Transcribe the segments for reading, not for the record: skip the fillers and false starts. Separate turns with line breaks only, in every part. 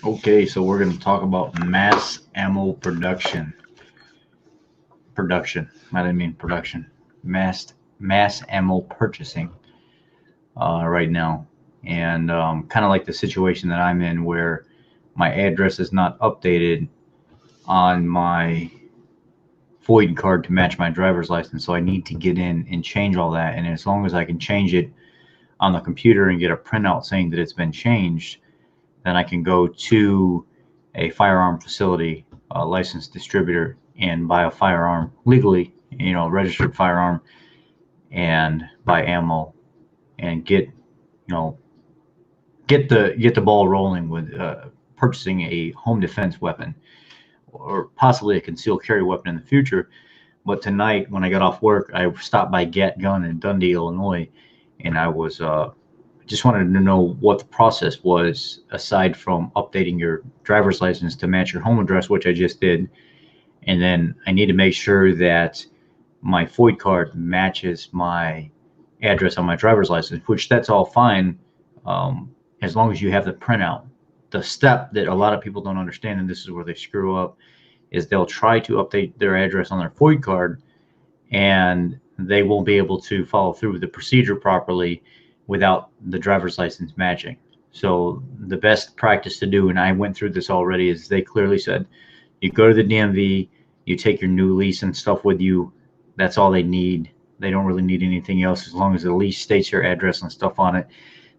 Okay, so we're going to talk about mass ammo production. I didn't mean production. Mass ammo purchasing right now, and kind of like the situation that I'm in, where my address is not updated on my FOID card to match my driver's license, so I need to get in and change all that. And as long as I can change it on the computer and get a printout saying that it's been changed, then I can go to a firearm facility, a licensed distributor, and buy a firearm legally, registered firearm, and buy ammo and know, get the ball rolling with purchasing a home defense weapon or possibly a concealed carry weapon in the future. But tonight, when I got off work, I stopped by Gat Gun in Dundee, Illinois, and I was just wanted to know what the process was aside from updating your driver's license to match your home address, which I just did. And then I need to make sure that my FOID card matches my address on my driver's license, which that's all fine as long as you have the printout. The step that a lot of people don't understand, and this is where they screw up, is they'll try to update their address on their FOID card and they won't be able to follow through with the procedure properly without the driver's license matching. So the best practice to do, and I went through this already, is they clearly said you go to the DMV, you take your new lease and stuff with you. That's all they need. They don't really need anything else as long as the lease states your address and stuff on it.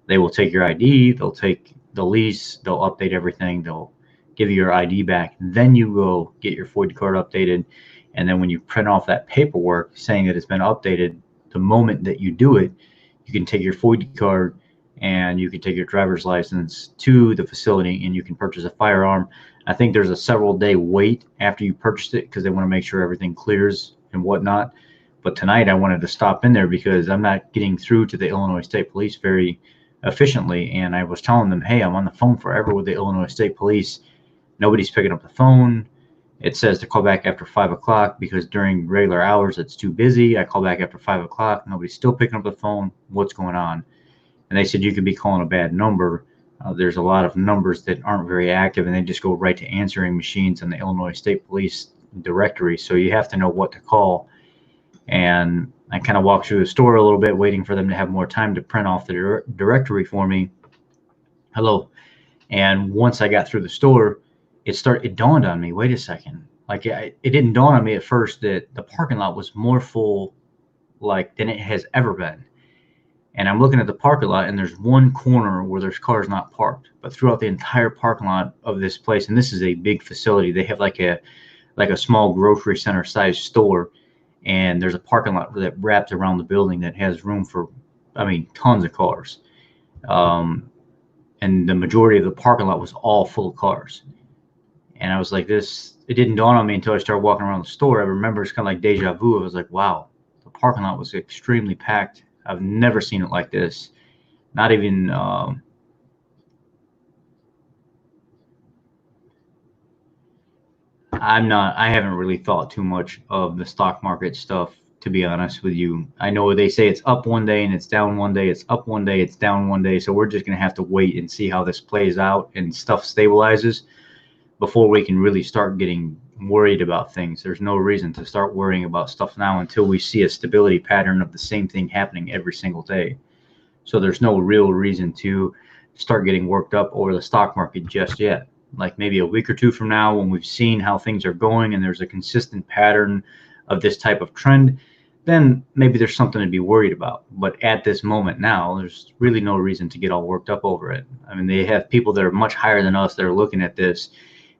They will take your ID, they'll take the lease, they'll update everything, they'll give you your ID back. Then you go get your FOID card updated. And then when you print off that paperwork saying that it's been updated, the moment that you do it, you can take your FOID card and you can take your driver's license to the facility and you can purchase a firearm. I think there's a several day wait after you purchased it because they want to make sure everything clears and whatnot. But tonight I wanted to stop in there because I'm not getting through to the Illinois State Police very efficiently. And I was telling them, hey, I'm on the phone forever with the Illinois State Police. Nobody's picking up the phone. It says to call back after 5 o'clock because during regular hours it's too busy. I call back after 5 o'clock. Nobody's still picking up the phone. What's going on? And they said you could be calling a bad number. There's a lot of numbers that aren't very active and they just go right to answering machines in the Illinois State Police directory. So you have to know what to call. And I kind of walked through the store a little bit waiting for them to have more time to print off the directory for me. Hello. And once I got through the store, it dawned on me, wait a second. Like it didn't dawn on me at first that the parking lot was more full than it has ever been. And I'm looking at the parking lot and there's one corner where there's cars not parked, but throughout the entire parking lot of this place, and this is a big facility, they have like a small grocery center sized store, and there's a parking lot that wraps around the building that has room for, tons of cars. And the majority of the parking lot was all full of cars. And I was like, it didn't dawn on me until I started walking around the store. I remember it's kind of like deja vu. I was like, wow, the parking lot was extremely packed. I've never seen it like this. Not even, I haven't really thought too much of the stock market stuff, to be honest with you. I know they say it's up one day and it's down one day, it's up one day, it's down one day. So we're just going to have to wait and see how this plays out and stuff stabilizes before we can really start getting worried about things. There's no reason to start worrying about stuff now until we see a stability pattern of the same thing happening every single day. So there's no real reason to start getting worked up over the stock market just yet. Like maybe a week or two from now, when we've seen how things are going and there's a consistent pattern of this type of trend, then maybe there's something to be worried about. But at this moment now, there's really no reason to get all worked up over it. I mean, they have people that are much higher than us that are looking at this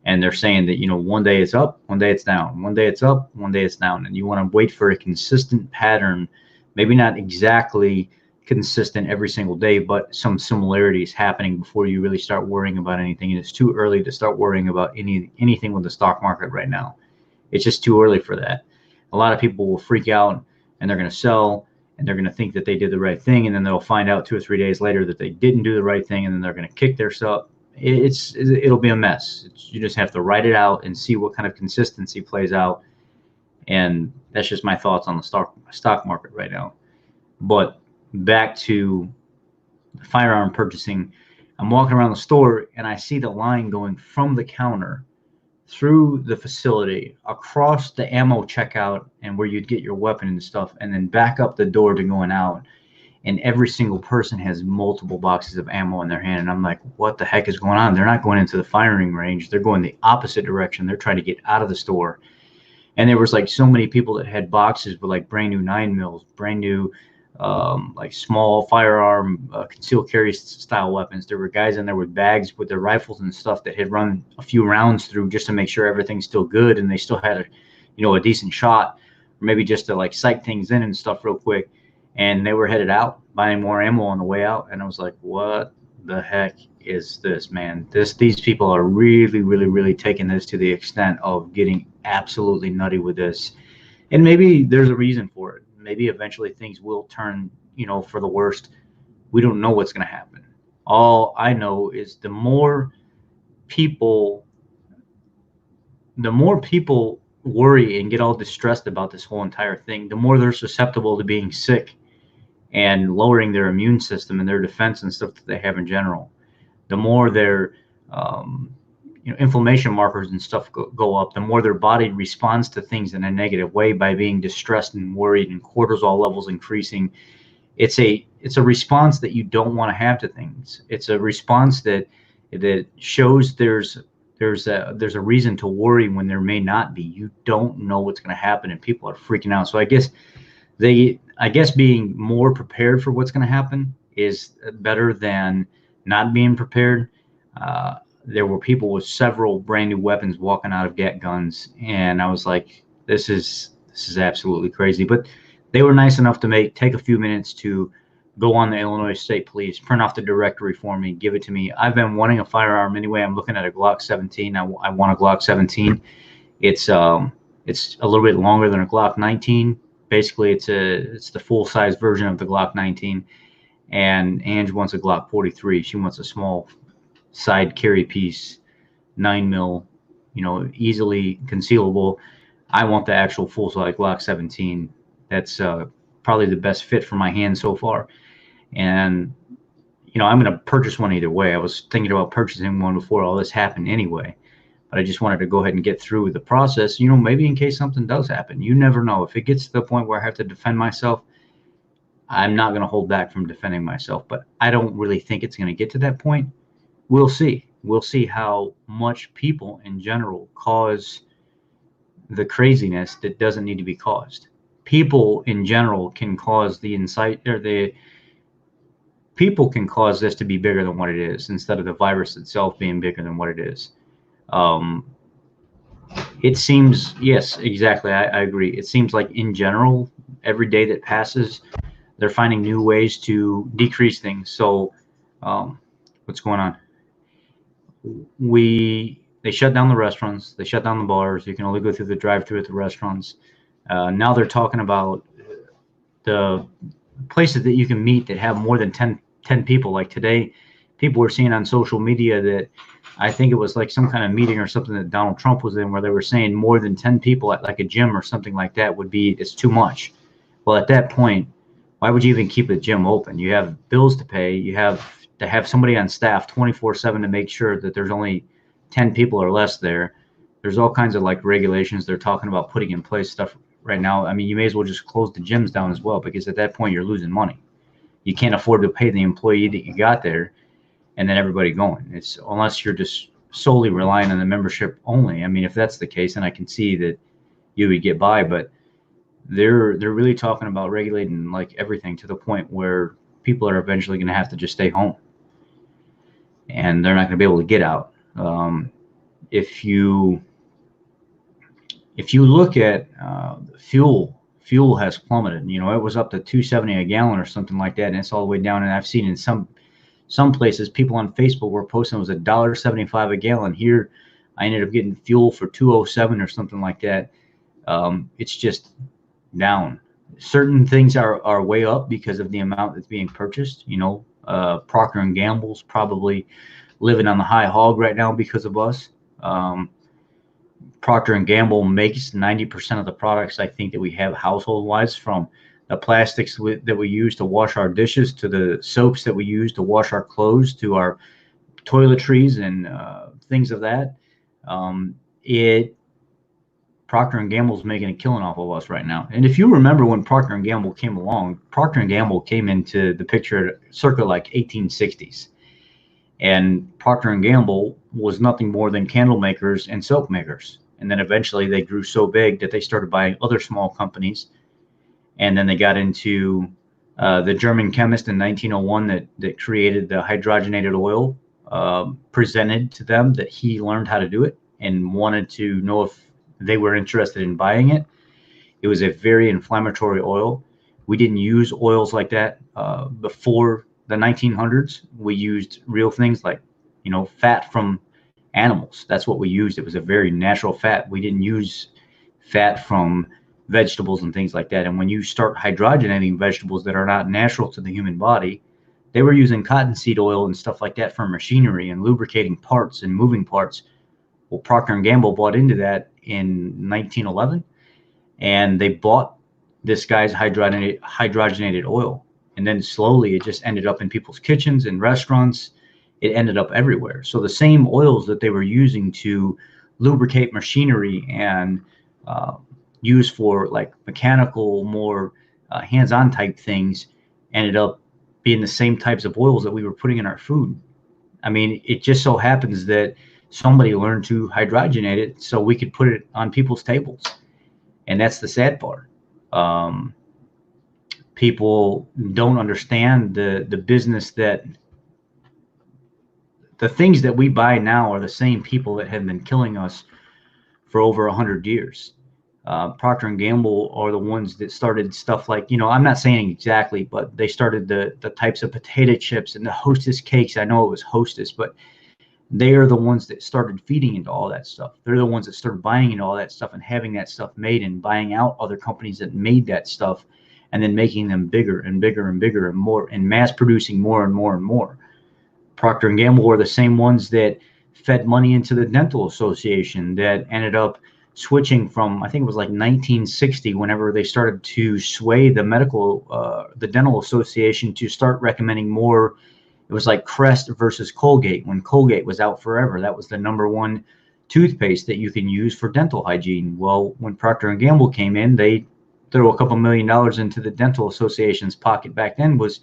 and they're saying that, one day it's up, one day it's down, one day it's up, one day it's down. And you want to wait for a consistent pattern, maybe not exactly consistent every single day, but some similarities happening before you really start worrying about anything. And it's too early to start worrying about anything with the stock market right now. It's just too early for that. A lot of people will freak out and they're going to sell and they're going to think that they did the right thing. And then they'll find out 2 or 3 days later that they didn't do the right thing. And then they're going to kick their self. It'll be a mess. You just have to write it out and see what kind of consistency plays out. And that's just my thoughts on the stock market right now. But back to firearm purchasing, I'm walking around the store and I see the line going from the counter through the facility, across the ammo checkout and where you'd get your weapon and stuff, and then back up the door to going out. And every single person has multiple boxes of ammo in their hand. And I'm like, what the heck is going on? They're not going into the firing range. They're going the opposite direction. They're trying to get out of the store. And there was like so many people that had boxes with like brand new 9mm, brand new like small firearm concealed carry style weapons. There were guys in there with bags with their rifles and stuff that had run a few rounds through just to make sure everything's still good and they still had a decent shot, or maybe just to like sight things in and stuff real quick. And they were headed out buying more ammo on the way out. And I was like, what the heck is this, man? These people are really, really, really taking this to the extent of getting absolutely nutty with this. And maybe there's a reason for it. Maybe eventually things will turn, for the worst. We don't know what's going to happen. All I know is the more people worry and get all distressed about this whole entire thing, the more they're susceptible to being sick and lowering their immune system and their defense and stuff that they have in general. The more their inflammation markers and stuff go up, the more their body responds to things in a negative way by being distressed and worried, and cortisol levels increasing. It's a response that you don't want to have to things. It's a response that shows there's a reason to worry when there may not be. You don't know what's going to happen, and people are freaking out. So I guess being more prepared for what's going to happen is better than not being prepared. There were people with several brand new weapons walking out of gat guns, and I was like, this is absolutely crazy. But they were nice enough to take a few minutes to go on the Illinois State Police, print off the directory for me, give it to me. I've been wanting a firearm anyway. I'm looking at a Glock 17. I want a Glock 17. It's a little bit longer than a Glock 19. Basically, it's the full size version of the Glock 19. And Ange wants a Glock 43. She wants a small side carry piece, 9mm, easily concealable. I want the actual full size Glock 17. That's probably the best fit for my hand so far. And I'm going to purchase one either way. I was thinking about purchasing one before all this happened anyway, but I just wanted to go ahead and get through with the process, maybe in case something does happen. You never know. If it gets to the point where I have to defend myself, I'm not going to hold back from defending myself, but I don't really think it's going to get to that point. We'll see. We'll see how much people in general cause the craziness that doesn't need to be caused. People in general can cause people can cause this to be bigger than what it is, instead of the virus itself being bigger than what it is. It seems, yes, exactly. I agree. It seems like in general, every day that passes, they're finding new ways to decrease things. So what's going on? They shut down the restaurants. They shut down the bars. You can only go through the drive-thru at the restaurants. Now they're talking about the places that you can meet that have more than 10 people. Like today, people were seeing on social media that I think it was like some kind of meeting or something that Donald Trump was in, where they were saying more than 10 people at like a gym or something like that it's too much. Well, at that point, why would you even keep a gym open? You have bills to pay. You have to have somebody on staff 24/7 to make sure that there's only 10 people or less there. There's all kinds of like regulations they're talking about putting in place stuff right now. I mean, you may as well just close the gyms down as well, because at that point you're losing money. You can't afford to pay the employee that you got there and then everybody going. It's unless you're just solely relying on the membership only. I mean, if that's the case, then I can see that you would get by, but they're really talking about regulating like everything to the point where people are eventually going to have to just stay home, and they're not going to be able to get out. If you look at fuel has plummeted. It was up to $2.70 a gallon or something like that, and it's all the way down. And I've seen in some places, people on Facebook were posting it was $1.75 a gallon. Here, I ended up getting fuel for $2.07 or something like that. It's just down. Certain things are way up because of the amount that's being purchased. Procter & Gamble's probably living on the high hog right now because of us. Procter & Gamble makes 90% of the products I think that we have household-wise, from the plastics that we use to wash our dishes, to the soaps that we use to wash our clothes, to our toiletries and things of that. It Procter and Gamble's making a killing off of us right now. And if you remember when Procter and Gamble came along, Procter and Gamble came into the picture circa like 1860s. And Procter and Gamble was nothing more than candle makers and soap makers. And then eventually they grew so big that they started buying other small companies. And then they got into the German chemist in 1901 that created the hydrogenated oil, presented to them that he learned how to do it and wanted to know if they were interested in buying it. It was a very inflammatory oil. We didn't use oils like that before the 1900s. We used real things like, fat from animals. That's what we used. It was a very natural fat. We didn't use fat from vegetables and things like that. And when you start hydrogenating vegetables that are not natural to the human body, they were using cottonseed oil and stuff like that for machinery and lubricating parts and moving parts. Well, Procter & Gamble bought into that in 1911, and they bought this guy's hydrogenated oil. And then slowly it just ended up in people's kitchens and restaurants. It ended up everywhere. So the same oils that they were using to lubricate machinery and use for like mechanical, more hands-on type things ended up being the same types of oils that we were putting in our food. I mean, it just so happens that somebody learned to hydrogenate it so we could put it on people's tables. And that's the sad part. People don't understand the business that the things that we buy now are the same people that have been killing us for over 100 years. Procter & Gamble are the ones that started stuff like, I'm not saying exactly, but they started the types of potato chips and the Hostess cakes. I know it was Hostess, but they are the ones that started feeding into all that stuff. They're the ones that started buying into all that stuff and having that stuff made and buying out other companies that made that stuff and then making them bigger and bigger and bigger and more and mass producing more and more and more. Procter & Gamble were the same ones that fed money into the Dental Association that ended up switching from, I think it was like 1960, whenever they started to sway the the Dental Association to start recommending more. It was like Crest versus Colgate. When Colgate was out forever, that was the #1 toothpaste that you can use for dental hygiene. Well, when Procter & Gamble came in, they threw a couple $1 million into the Dental Association's pocket. Back then was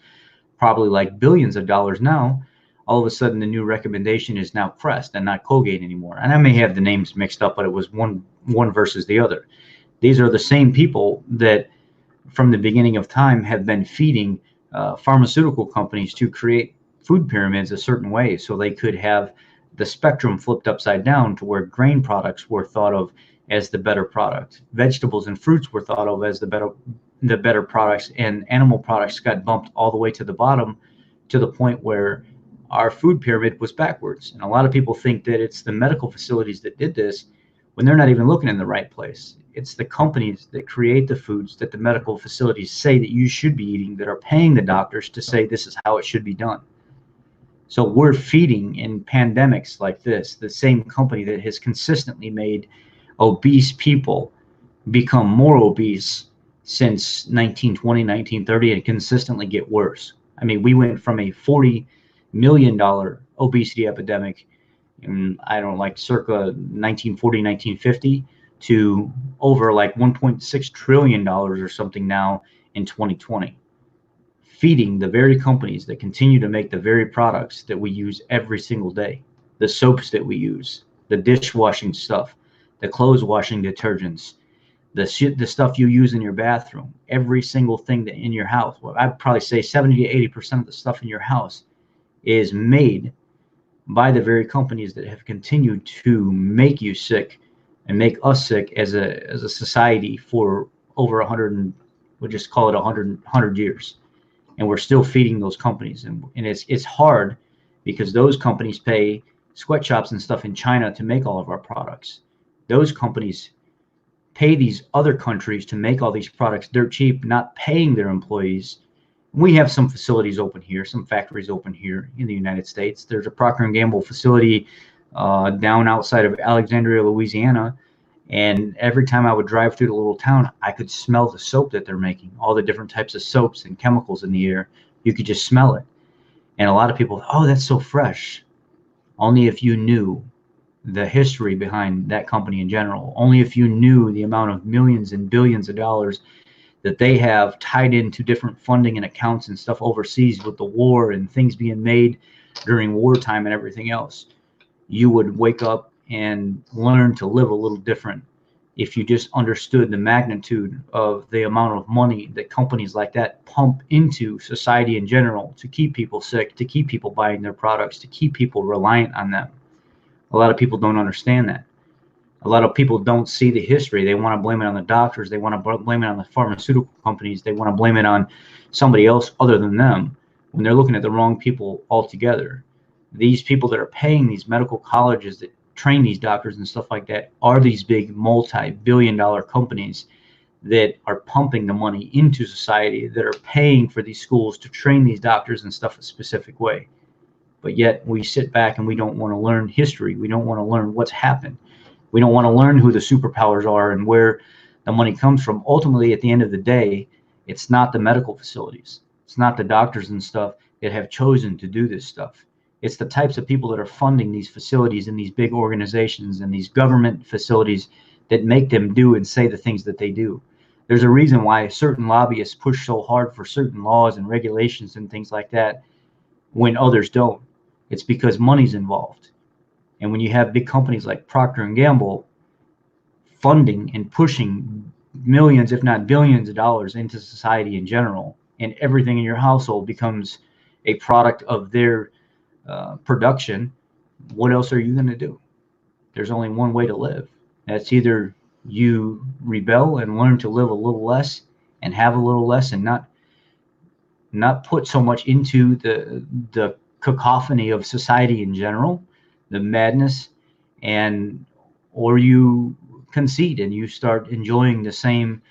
probably like billions of dollars now. All of a sudden, the new recommendation is now Crest and not Colgate anymore. And I may have the names mixed up, but it was one versus the other. These are the same people that from the beginning of time have been feeding pharmaceutical companies to create food pyramids a certain way so they could have the spectrum flipped upside down to where grain products were thought of as the better product. Vegetables and fruits were thought of as the better products, and animal products got bumped all the way to the bottom to the point where our food pyramid was backwards. And a lot of people think that it's the medical facilities that did this when they're not even looking in the right place. It's the companies that create the foods that the medical facilities say that you should be eating that are paying the doctors to say this is how it should be done. So we're feeding in pandemics like this, the same company that has consistently made obese people become more obese since 1920, 1930, and consistently get worse. I mean, we went from a $40 million obesity epidemic in, circa 1940, 1950 to over like $1.6 trillion or something now in 2020. Feeding the very companies that continue to make the very products that we use every single day, the soaps that we use, the dishwashing stuff, the clothes washing detergents, the stuff you use in your bathroom, every single thing that in your house. Well, I'd probably say 70 to 80% of the stuff in your house is made by the very companies that have continued to make you sick and make us sick as a society for over 100, we'll just call it 100 years. And we're still feeding those companies. And it's hard because those companies pay sweatshops and stuff in China to make all of our products. Those companies pay these other countries to make all these products dirt cheap, not paying their employees. We have some facilities open here, some factories open here in the United States. There's a Procter & Gamble facility down outside of Alexandria, Louisiana. And every time I would drive through the little town, I could smell the soap that they're making, all the different types of soaps and chemicals in the air. You could just smell it. And a lot of people, oh, that's so fresh. only if you knew the history behind that company in general, only if you knew the amount of millions and billions of dollars that they have tied into different funding and accounts and stuff overseas with the war and things being made during wartime and everything else, you would wake up and learn to live a little different if you just understood the magnitude of the amount of money that companies like that pump into society in general to keep people sick, to keep people buying their products, to keep people reliant on them. A lot of people don't understand that. A lot of people don't see the history. They want to blame it on the doctors. They want to blame it on the pharmaceutical companies. They want to blame it on somebody else other than them when they're looking at the wrong people altogether. These people that are paying these medical colleges that train these doctors and stuff like that are these big multi-billion-dollar companies that are pumping the money into society, that are paying for these schools to train these doctors and stuff a specific way. But yet we sit back and we don't want to learn history. We don't want to learn what's happened. We don't want to learn who the superpowers are and where the money comes from. Ultimately, at the end of the day, it's not the medical facilities. It's not the doctors and stuff that have chosen to do this stuff. It's the types of people that are funding these facilities and these big organizations and these government facilities that make them do and say the things that they do. There's a reason why certain lobbyists push so hard for certain laws and regulations and things like that when others don't. It's because money's involved. And when you have big companies like Procter & Gamble funding and pushing millions, if not billions of dollars into society in general, and everything in your household becomes a product of their production, what else are you going to do? There's only one way to live. That's either you rebel and learn to live a little less and have a little less and not put so much into the cacophony of society in general, the madness, or you concede and you start enjoying the same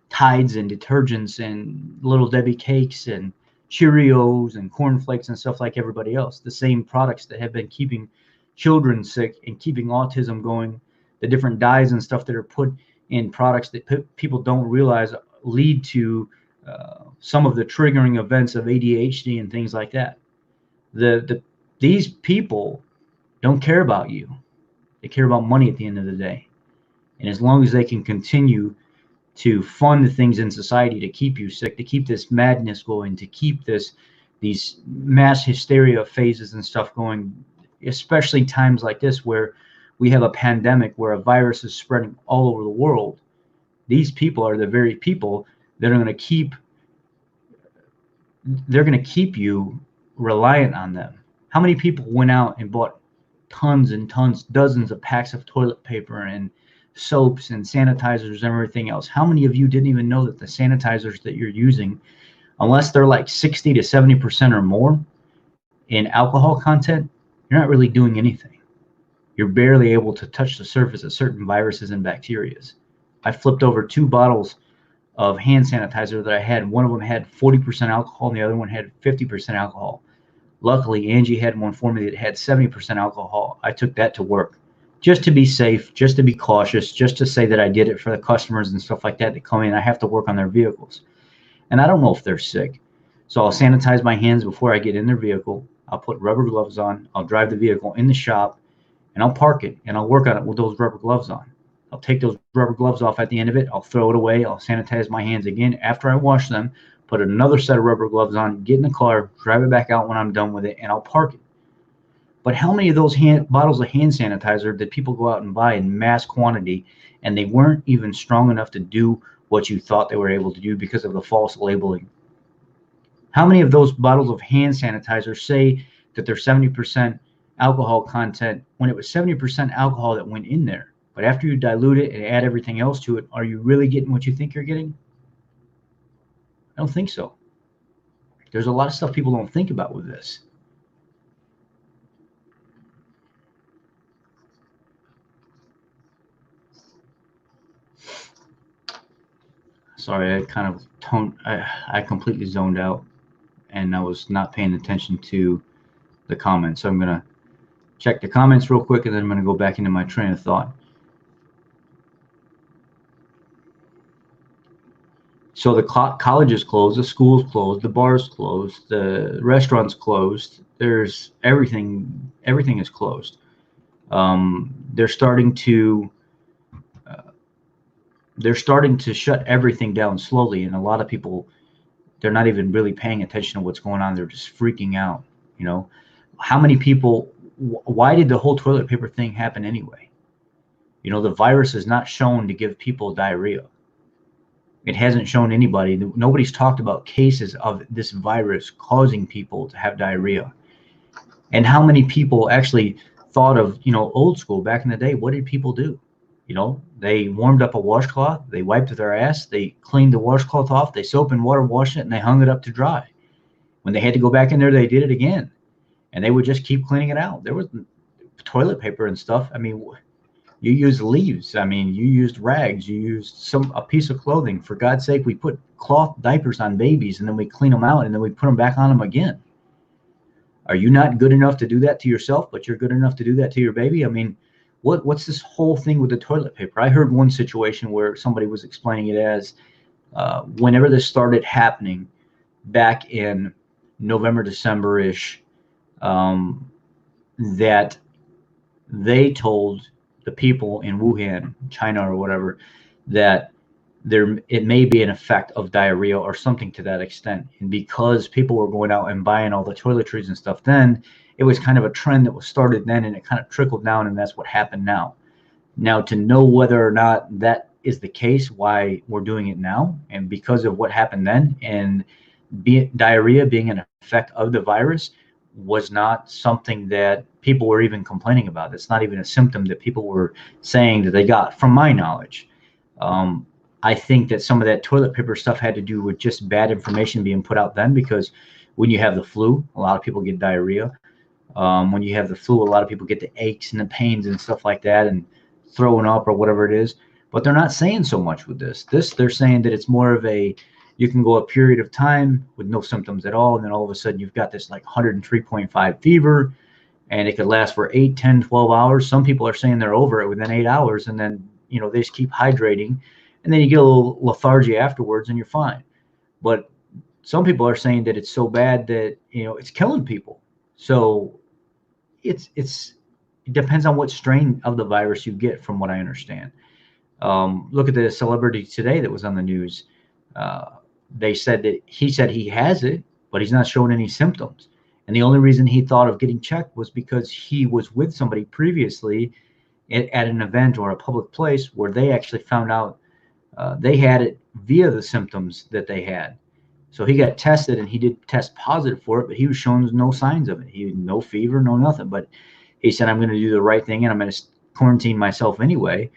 Tides and detergents and Little Debbie cakes and Cheerios and cornflakes and stuff like everybody else, the same products that have been keeping children sick and keeping autism going, the different dyes and stuff that are put in products that people don't realize lead to some of the triggering events of ADHD and things like that. These people don't care about you. They care about money at the end of the day. And as long as they can continue to fund things in society to keep you sick, to keep this madness going, to keep these mass hysteria phases and stuff going, especially times like this where we have a pandemic where a virus is spreading all over the world, these people are the very people that are going to keep you reliant on them. How many people went out and bought tons and tons, dozens of packs of toilet paper and soaps and sanitizers and everything else? How many of you didn't even know that the sanitizers that you're using, unless they're like 60 to 70% or more in alcohol content, you're not really doing anything. You're barely able to touch the surface of certain viruses and bacteria. I flipped over 2 bottles of hand sanitizer that I had. One of them had 40% alcohol and the other one had 50% alcohol. Luckily, Angie had one for me that had 70% alcohol. I took that to work just to be safe, just to be cautious, just to say that I did it for the customers and stuff like that that come in. I have to work on their vehicles. And I don't know if they're sick. So I'll sanitize my hands before I get in their vehicle. I'll put rubber gloves on. I'll drive the vehicle in the shop and I'll park it and I'll work on it with those rubber gloves on. I'll take those rubber gloves off at the end of it. I'll throw it away. I'll sanitize my hands again after I wash them, put another set of rubber gloves on, get in the car, drive it back out when I'm done with it, and I'll park it. But how many of those bottles of hand sanitizer did people go out and buy in mass quantity, and they weren't even strong enough to do what you thought they were able to do because of the false labeling? How many of those bottles of hand sanitizer say that they're 70% alcohol content when it was 70% alcohol that went in there? But after you dilute it and add everything else to it, are you really getting what you think you're getting? I don't think so. There's a lot of stuff people don't think about with this. Sorry, I kind of I completely zoned out and I was not paying attention to the comments. So I'm going to check the comments real quick and then I'm going to go back into my train of thought. So the colleges closed, the schools closed, the bars closed, the restaurants closed, there's everything is closed. They're starting to shut everything down slowly, and a lot of people, they're not even really paying attention to what's going on. They're just freaking out. You know, how many people? Why did the whole toilet paper thing happen anyway? You know, the virus is not shown to give people diarrhea. It hasn't shown anybody. Nobody's talked about cases of this virus causing people to have diarrhea. And how many people actually thought of, you know, old school back in the day? What did people do? You know, they warmed up a washcloth, they wiped their ass, they cleaned the washcloth off, they soap and water washed it, and they hung it up to dry. When they had to go back in there, they did it again. And they would just keep cleaning it out. There was toilet paper and stuff. I mean, you used leaves. I mean, you used rags. You used a piece of clothing. For God's sake, we put cloth diapers on babies, and then we clean them out, and then we put them back on them again. Are you not good enough to do that to yourself, but you're good enough to do that to your baby? I mean, what's this whole thing with the toilet paper? I heard one situation where somebody was explaining it as whenever this started happening back in November, December-ish, that they told the people in Wuhan, China or whatever, that it may be an effect of diarrhea or something to that extent. And because people were going out and buying all the toiletries and stuff then, it was kind of a trend that was started then, and it kind of trickled down, and that's what happened now. Now, to know whether or not that is the case, why we're doing it now, and because of what happened then, and diarrhea being an effect of the virus, was not something that people were even complaining about. It's not even a symptom that people were saying that they got, from my knowledge. I think that some of that toilet paper stuff had to do with just bad information being put out then, because when you have the flu, a lot of people get diarrhea. When you have the flu, a lot of people get the aches and the pains and stuff like that, and throwing up or whatever it is. But they're not saying so much with this. They're saying that it's more of a, you can go a period of time with no symptoms at all, and then all of a sudden you've got this like 103.5 fever, and it could last for 8, 10, 12 hours. Some people are saying they're over it within 8 hours, and then, you know, they just keep hydrating, and then you get a little lethargy afterwards and you're fine. But some people are saying that it's so bad that, you know, it's killing people. So it depends on what strain of the virus you get, from what I understand. Look at the celebrity today that was on the news. They said that he said he has it, but he's not showing any symptoms. And the only reason he thought of getting checked was because he was with somebody previously at an event or a public place where they actually found out they had it via the symptoms that they had. So he got tested, and he did test positive for it, but he was showing no signs of it. He had no fever, no nothing. But he said, I'm going to do the right thing, and I'm going to quarantine myself anyway.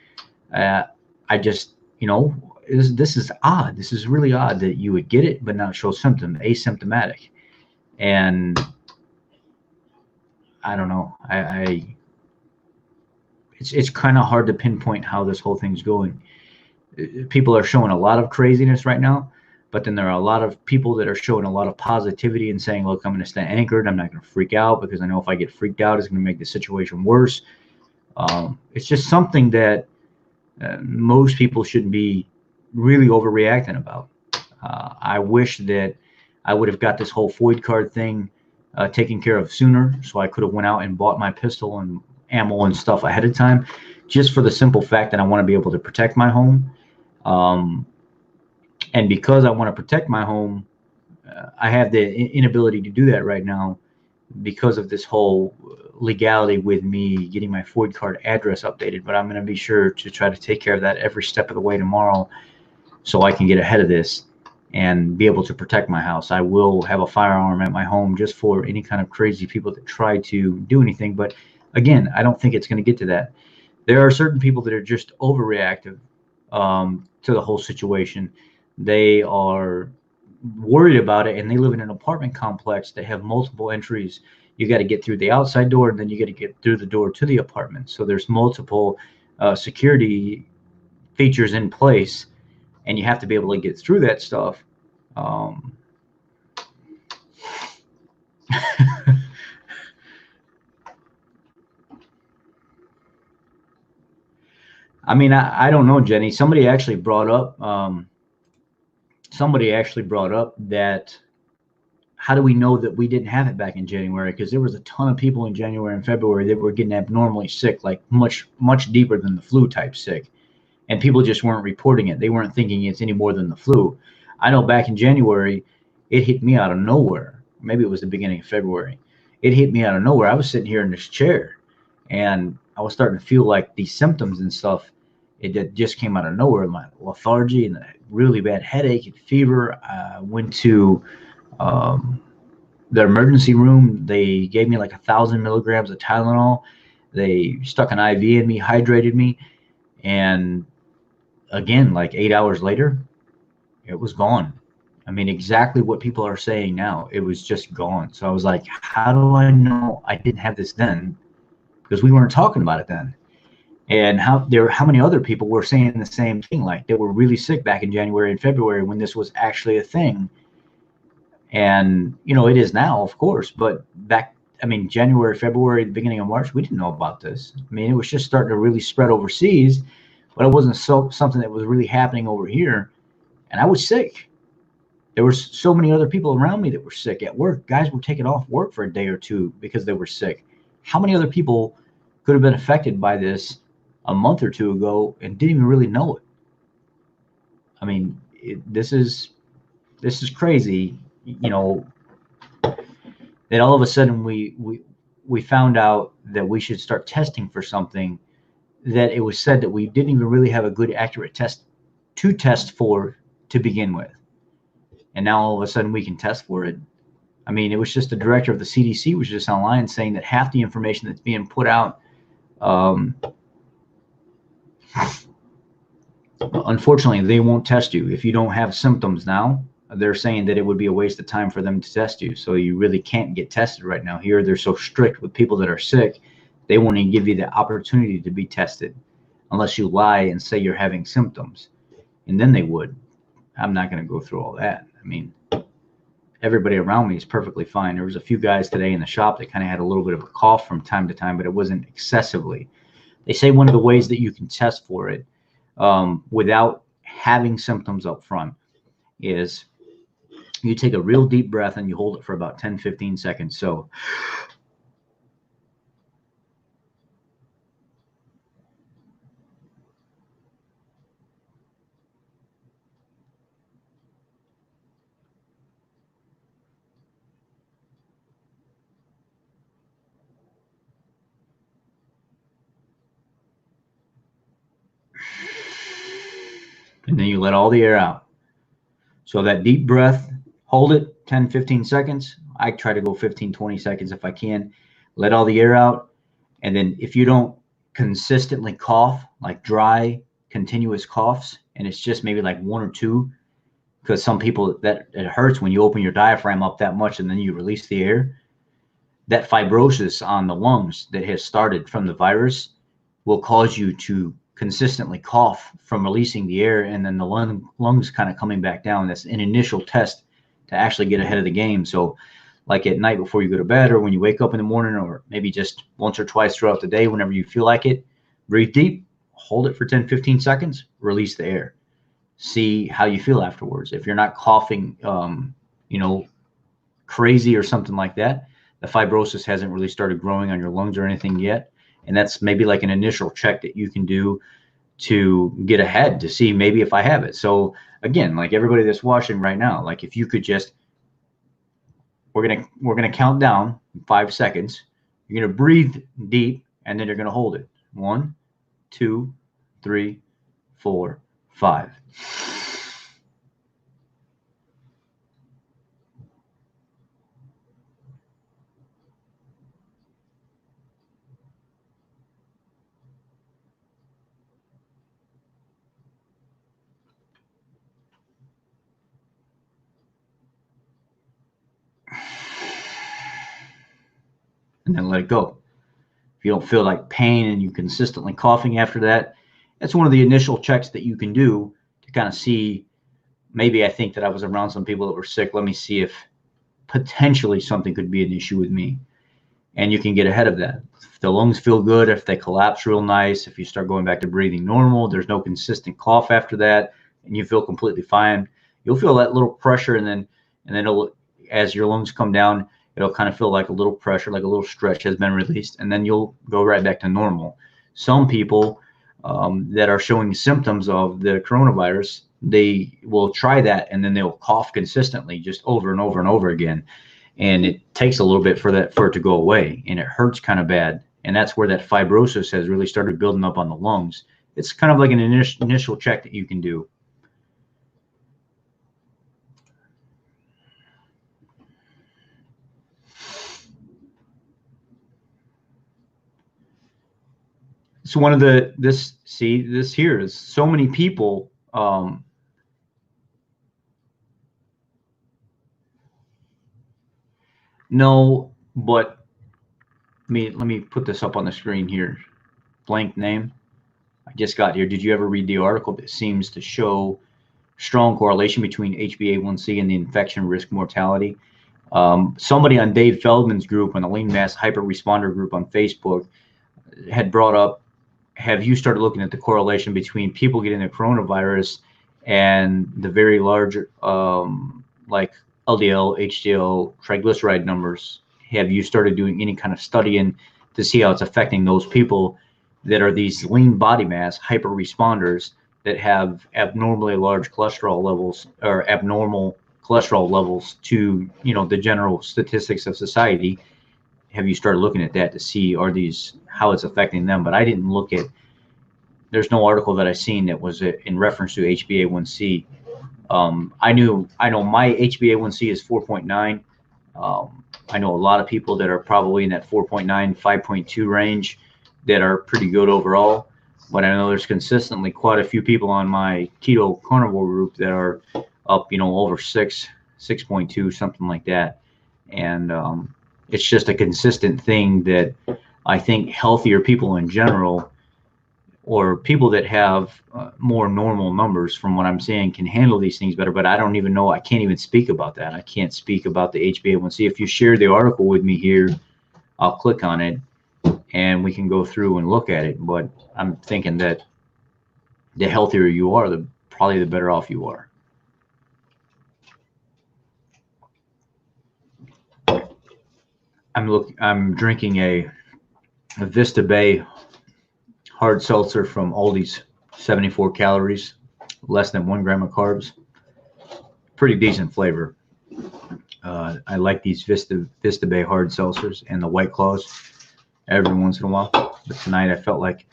I just, you know, this is odd. This is really odd that you would get it but not show symptom, asymptomatic. And I don't know. It's kind of hard to pinpoint how this whole thing's going. People are showing a lot of craziness right now, but then there are a lot of people that are showing a lot of positivity and saying, look, I'm going to stay anchored. I'm not going to freak out, because I know if I get freaked out, it's going to make the situation worse. It's just something that most people shouldn't be really overreacting about. I wish that I would have got this whole FOID card thing taken care of sooner, so I could have went out and bought my pistol and ammo and stuff ahead of time, just for the simple fact that I want to be able to protect my home. And because I want to protect my home, I have the inability to do that right now because of this whole legality with me getting my FOID card address updated. But I'm going to be sure to try to take care of that every step of the way tomorrow, so I can get ahead of this and be able to protect my house. I will have a firearm at my home just for any kind of crazy people that try to do anything. But again, I don't think it's going to get to that. There are certain people that are just overreactive to the whole situation. They are worried about it, and they live in an apartment complex that have multiple entries. You got to get through the outside door, and then you got to get through the door to the apartment. So there's multiple security features in place, and you have to be able to get through that stuff. I mean, I don't know, Jenny. Somebody actually brought up that how do we know that we didn't have it back in January? Because there was a ton of people in January and February that were getting abnormally sick, like much deeper than the flu type sick. And people just weren't reporting it. They weren't thinking it's any more than the flu. I know back in January, it hit me out of nowhere. Maybe it was the beginning of February. It hit me out of nowhere. I was sitting here in this chair and I was starting to feel like these symptoms and stuff. It just came out of nowhere. My lethargy and a really bad headache and fever. I went to the emergency room. They gave me like 1,000 milligrams of Tylenol. They stuck an IV in me, hydrated me, and again, like 8 hours later, it was gone. I mean, exactly what people are saying now. It was just gone. So I was like, how do I know I didn't have this then? Because we weren't talking about it then. And how many other people were saying the same thing, like they were really sick back in January and February when this was actually a thing. And, you know, it is now, of course, but back, I mean, January, February, the beginning of March, we didn't know about this. I mean, it was just starting to really spread overseas, but it wasn't something that was really happening over here. And I was sick. There were so many other people around me that were sick at work. Guys were taking off work for a day or two because they were sick. How many other people could have been affected by this a month or two ago and didn't even really know it? I mean, this is crazy, you know, that all of a sudden we found out that we should start testing for something that it was said that we didn't even really have a good accurate test for to begin with. And now all of a sudden we can test for it. I mean, it was just the director of the CDC was just online saying that half the information that's being put out, unfortunately, they won't test you. If you don't have symptoms now, they're saying that it would be a waste of time for them to test you. So you really can't get tested right now. Here, they're so strict with people that are sick. They won't even give you the opportunity to be tested unless you lie and say you're having symptoms. And then they would. I'm not going to go through all that. I mean, everybody around me is perfectly fine. There was a few guys today in the shop that kind of had a little bit of a cough from time to time, but it wasn't excessively. They say one of the ways that you can test for it without having symptoms up front is you take a real deep breath and you hold it for about 10-15 seconds. So and then you let all the air out. So that deep breath, hold it 10-15 seconds. I try to go 15-20 seconds if I can. Let all the air out. And then if you don't consistently cough, like dry, continuous coughs, and it's just maybe like one or two, because some people that it hurts when you open your diaphragm up that much and then you release the air, that fibrosis on the lungs that has started from the virus will cause you to consistently cough from releasing the air, and then the lungs kind of coming back down. That's an initial test to actually get ahead of the game. So like at night before you go to bed, or when you wake up in the morning, or maybe just once or twice throughout the day, whenever you feel like it, breathe deep, hold it for 10-15 seconds, release the air. See how you feel afterwards. If you're not coughing, you know, crazy or something like that, the fibrosis hasn't really started growing on your lungs or anything yet. And that's maybe like an initial check that you can do to get ahead to see maybe if I have it. So again, like everybody that's watching right now, like if you could just, we're gonna count down 5 seconds. You're gonna breathe deep, and then you're gonna hold it. 1, 2, 3, 4, 5. And then let it go. If you don't feel like pain and you're consistently coughing after that, that's one of the initial checks that you can do to kind of see, maybe I think that I was around some people that were sick. Let me see if potentially something could be an issue with me. And you can get ahead of that. If the lungs feel good, if they collapse real nice, if you start going back to breathing normal, there's no consistent cough after that, and you feel completely fine, you'll feel that little pressure, and then it'll, as your lungs come down, it'll kind of feel like a little pressure, like a little stretch has been released, and then you'll go right back to normal. Some people that are showing symptoms of the coronavirus, they will try that and then they'll cough consistently just over and over and over again. And it takes a little bit for it to go away, and it hurts kind of bad. And that's where that fibrosis has really started building up on the lungs. It's kind of like an initial check that you can do. So one of this here is so many people. No, but let me put this up on the screen here. Blank name. I just got here. Did you ever read the article that seems to show strong correlation between HbA1c and the infection risk mortality? Somebody on Dave Feldman's group on the Lean Mass Hyper Responder group on Facebook had brought up, have you started looking at the correlation between people getting the coronavirus and the very large like LDL, HDL, triglyceride numbers? Have you started doing any kind of studying to see how it's affecting those people that are these lean body mass hyper responders that have abnormally large cholesterol levels or abnormal cholesterol levels to, you know, the general statistics of society? Have you started looking at that to see how it's affecting them? But I didn't look at, there's no article that I've seen that was in reference to HbA1c. I know my HbA1c is 4.9. I know a lot of people that are probably in that 4.9, 5.2 range that are pretty good overall. But I know there's consistently quite a few people on my keto carnivore group that are up, you know, over 6.2, something like that. And it's just a consistent thing that I think healthier people in general, or people that have more normal numbers from what I'm saying, can handle these things better. But I don't even know, I can't even speak about that. I can't speak about the HbA1c. If you share the article with me here, I'll click on it and we can go through and look at it. But I'm thinking that the healthier you are, probably the better off you are. I'm drinking a Vista Bay hard seltzer from Aldi's, 74 calories, less than 1 gram of carbs. Pretty decent flavor. I like these Vista Bay hard seltzers and the White Claws every once in a while. But tonight I felt like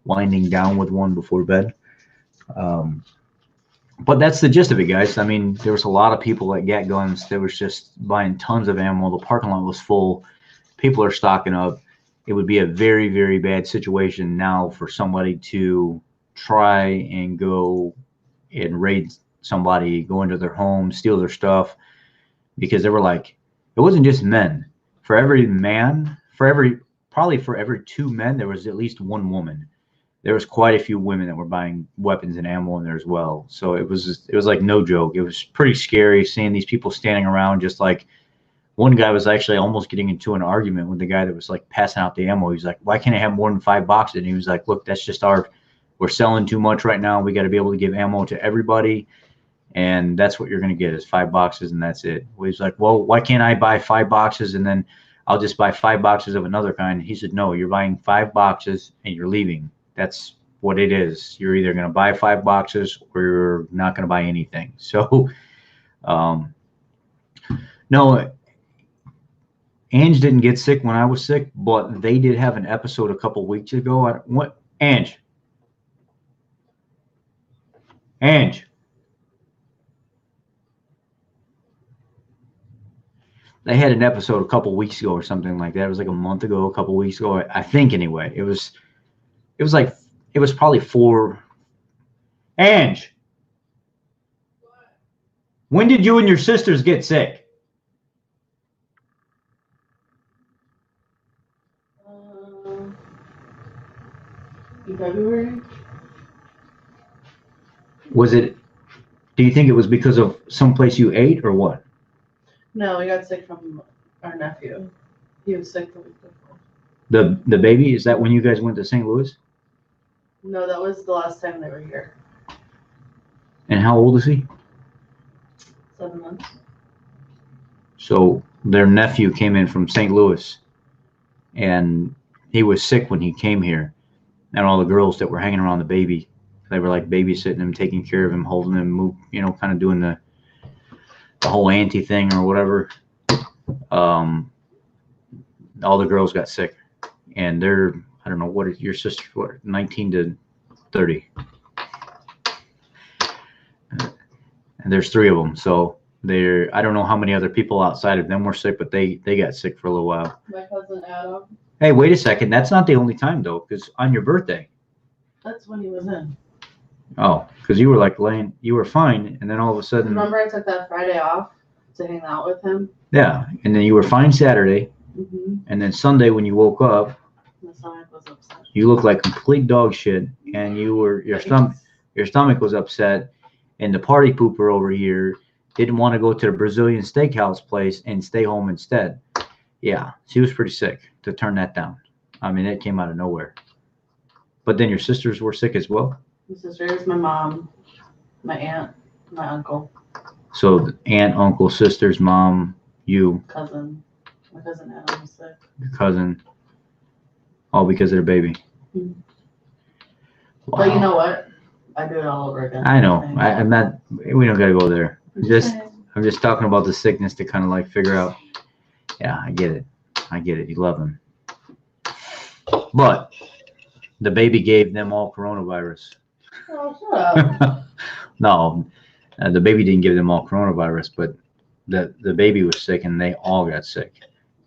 winding down with one before bed. But that's the gist of it, guys. I mean, there was a lot of people at Gat Guns. They was just buying tons of ammo. The parking lot was full. People are stocking up. It would be a very, very bad situation now for somebody to try and go and raid somebody, go into their home, steal their stuff, because they were like, it wasn't just men. For every man, probably for every 2 men, there was at least 1 woman. There was quite a few women that were buying weapons and ammo in there as well. So it was like no joke. It was pretty scary seeing these people standing around. Just like, one guy was actually almost getting into an argument with the guy that was like passing out the ammo. He's like, why can't I have more than 5 boxes? And he was like, look, that's just we're selling too much right now. We got to be able to give ammo to everybody. And that's what you're going to get is 5 boxes, and that's it. Well, he's like, well, why can't I buy 5 boxes and then I'll just buy 5 boxes of another kind? He said, no, you're buying 5 boxes and you're leaving. That's what it is. You're either going to buy 5 boxes or you're not going to buy anything. So, no, Ange didn't get sick when I was sick, but they did have an episode a couple weeks ago. Ange. They had an episode a couple weeks ago or something like that. It was like a month ago, a couple weeks ago, I think. Anyway, it was probably 4. Ange, when did you and your sisters get sick?
In February.
Was it? Do you think it was because of someplace you ate or what?
No, we got sick from our nephew. He was sick the week before.
The baby? Is that when you guys went to St. Louis?
No, that was the last time they were here.
And how old is he?
7 months.
So their nephew came in from St. Louis, and he was sick when he came here. And all the girls that were hanging around the baby, they were like babysitting him, taking care of him, holding him, move, kind of doing the whole auntie thing or whatever. Um, all the girls got sick, and they're, I don't know, what is your sister, what, 19 to 30, and there's three of them. So I don't know how many other people outside of them were sick, but they got sick for a little while.
My cousin Adam.
Hey, wait a second. That's not the only time though, because on your birthday.
That's when he was in.
Oh, because you were like you were fine, and then all of a sudden.
Remember, I took that Friday off to hang out with him.
Yeah, and then you were fine Saturday, and then Sunday when you woke up,
my stomach was upset.
You looked like complete dog shit, and your stomach was upset, and the party pooper over here didn't want to go to the Brazilian steakhouse place and stay home instead. Yeah, she was pretty sick to turn that down. I mean, it came out of nowhere. But then your sisters were sick as well?
My sisters, my mom, my aunt, my uncle.
So the aunt, uncle, sisters, mom, you.
Cousin. My cousin Adam was sick.
Your cousin. All because of their baby.
Mm-hmm.
Wow.
But you know what? I do it all over again.
I know. I'm not, we don't got to go there. I'm just talking about the sickness to kind of like figure out. Yeah, I get it. I get it. You love him. But the baby gave them all coronavirus.
Oh, shut up.
No, the baby didn't give them all coronavirus, but the baby was sick and they all got sick.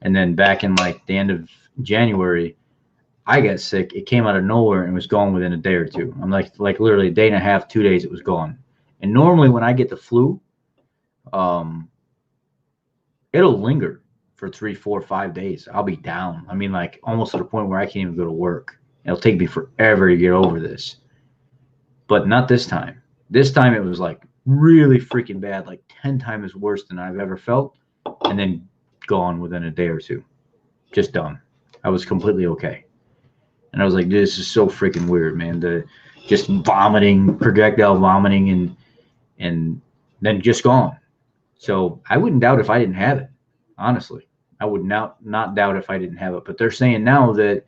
And then back in like the end of January, I got sick. It came out of nowhere and was gone within a day or two. I'm like literally a day and a half, 2 days, it was gone. And normally when I get the flu, it'll linger for 3, 4, 5 days. I'll be down. I mean, like almost to the point where I can't even go to work. It'll take me forever to get over this. But not this time. This time it was like really freaking bad, like 10 times worse than I've ever felt, and then gone within a day or two. Just done. I was completely okay. And I was like, this is so freaking weird, man. The just vomiting, projectile vomiting, and then just gone. So I wouldn't doubt if I didn't have it. Honestly, I would not doubt if I didn't have it. But they're saying now that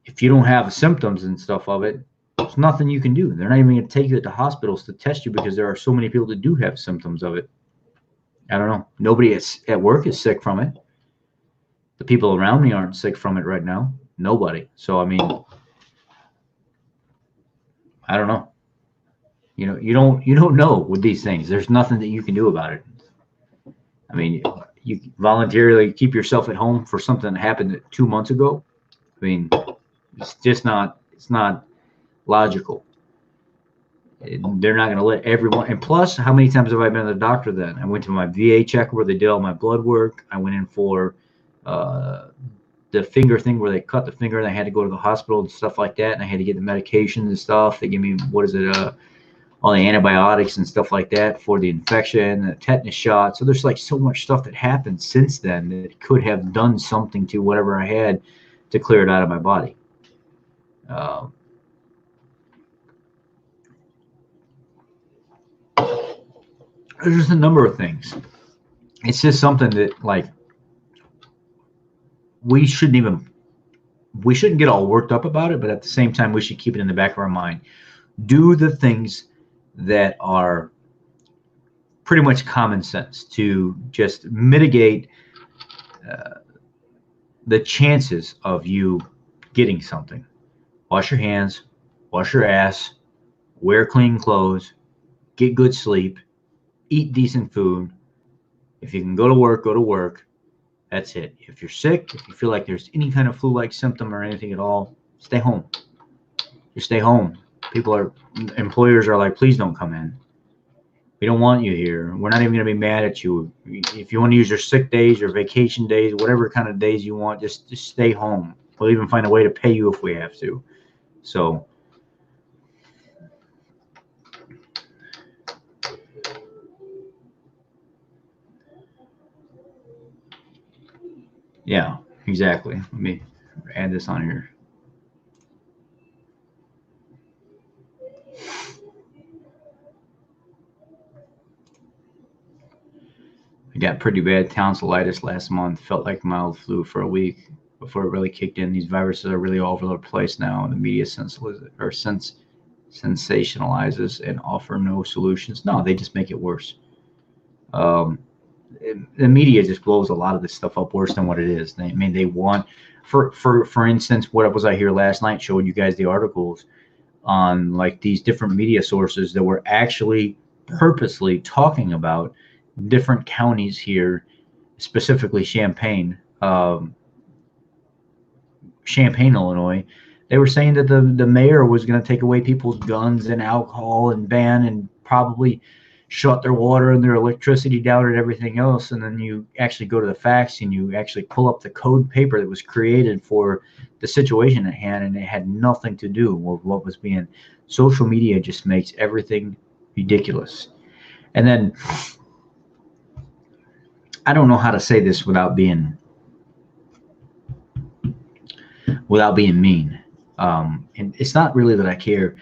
if you don't have symptoms and stuff of it, there's nothing you can do. They're not even going to take you to hospitals to test you because there are so many people that do have symptoms of it. I don't know. Nobody at work is sick from it. The people around me aren't sick from it right now. Nobody. So, I mean, I don't know. You don't know with these things. There's nothing that you can do about it. I mean, you voluntarily keep yourself at home for something that happened 2 months ago. I mean, it's not logical. They're not going to let everyone. And plus, how many times have I been to the doctor then? I went to my VA check where they did all my blood work. I went in for the finger thing where they cut the finger and I had to go to the hospital and stuff like that. And I had to get the medication and stuff. They give me, all the antibiotics and stuff like that for the infection, the tetanus shot. So there's like so much stuff that happened since then that could have done something to whatever I had to clear it out of my body. There's just a number of things. It's just something that like we shouldn't get all worked up about it, but at the same time we should keep it in the back of our mind. Do the things that are pretty much common sense to just mitigate the chances of you getting something. Wash your hands, wash your ass, wear clean clothes, get good sleep, eat decent food. If you can go to work, go to work. That's it. If you're sick, if you feel like there's any kind of flu-like symptom or anything at all, stay home. Just stay home. Employers are like, please don't come in. We don't want you here. We're not even going to be mad at you. If you want to use your sick days, your vacation days, whatever kind of days you want, just stay home. We'll even find a way to pay you if we have to. So, yeah, exactly. Let me add this on here. got pretty bad tonsillitis last month. Felt like mild flu for a week before it really kicked in. These viruses are really all over the place now, and the media sensationalizes and offer no solutions. No, they just make it worse. The media just blows a lot of this stuff up worse than what it is. I mean, they want, for instance, what was I here last night showing you guys the articles on like these different media sources that were actually purposely talking about different counties here, specifically Champaign, Illinois. They were saying that the mayor was going to take away people's guns and alcohol and ban and probably shut their water and their electricity down and everything else. And then you actually go to the facts and you actually pull up the code paper that was created for the situation at hand, and it had nothing to do with what was being. Social media just makes everything ridiculous. And then I don't know how to say this without being mean. And it's not really that I care.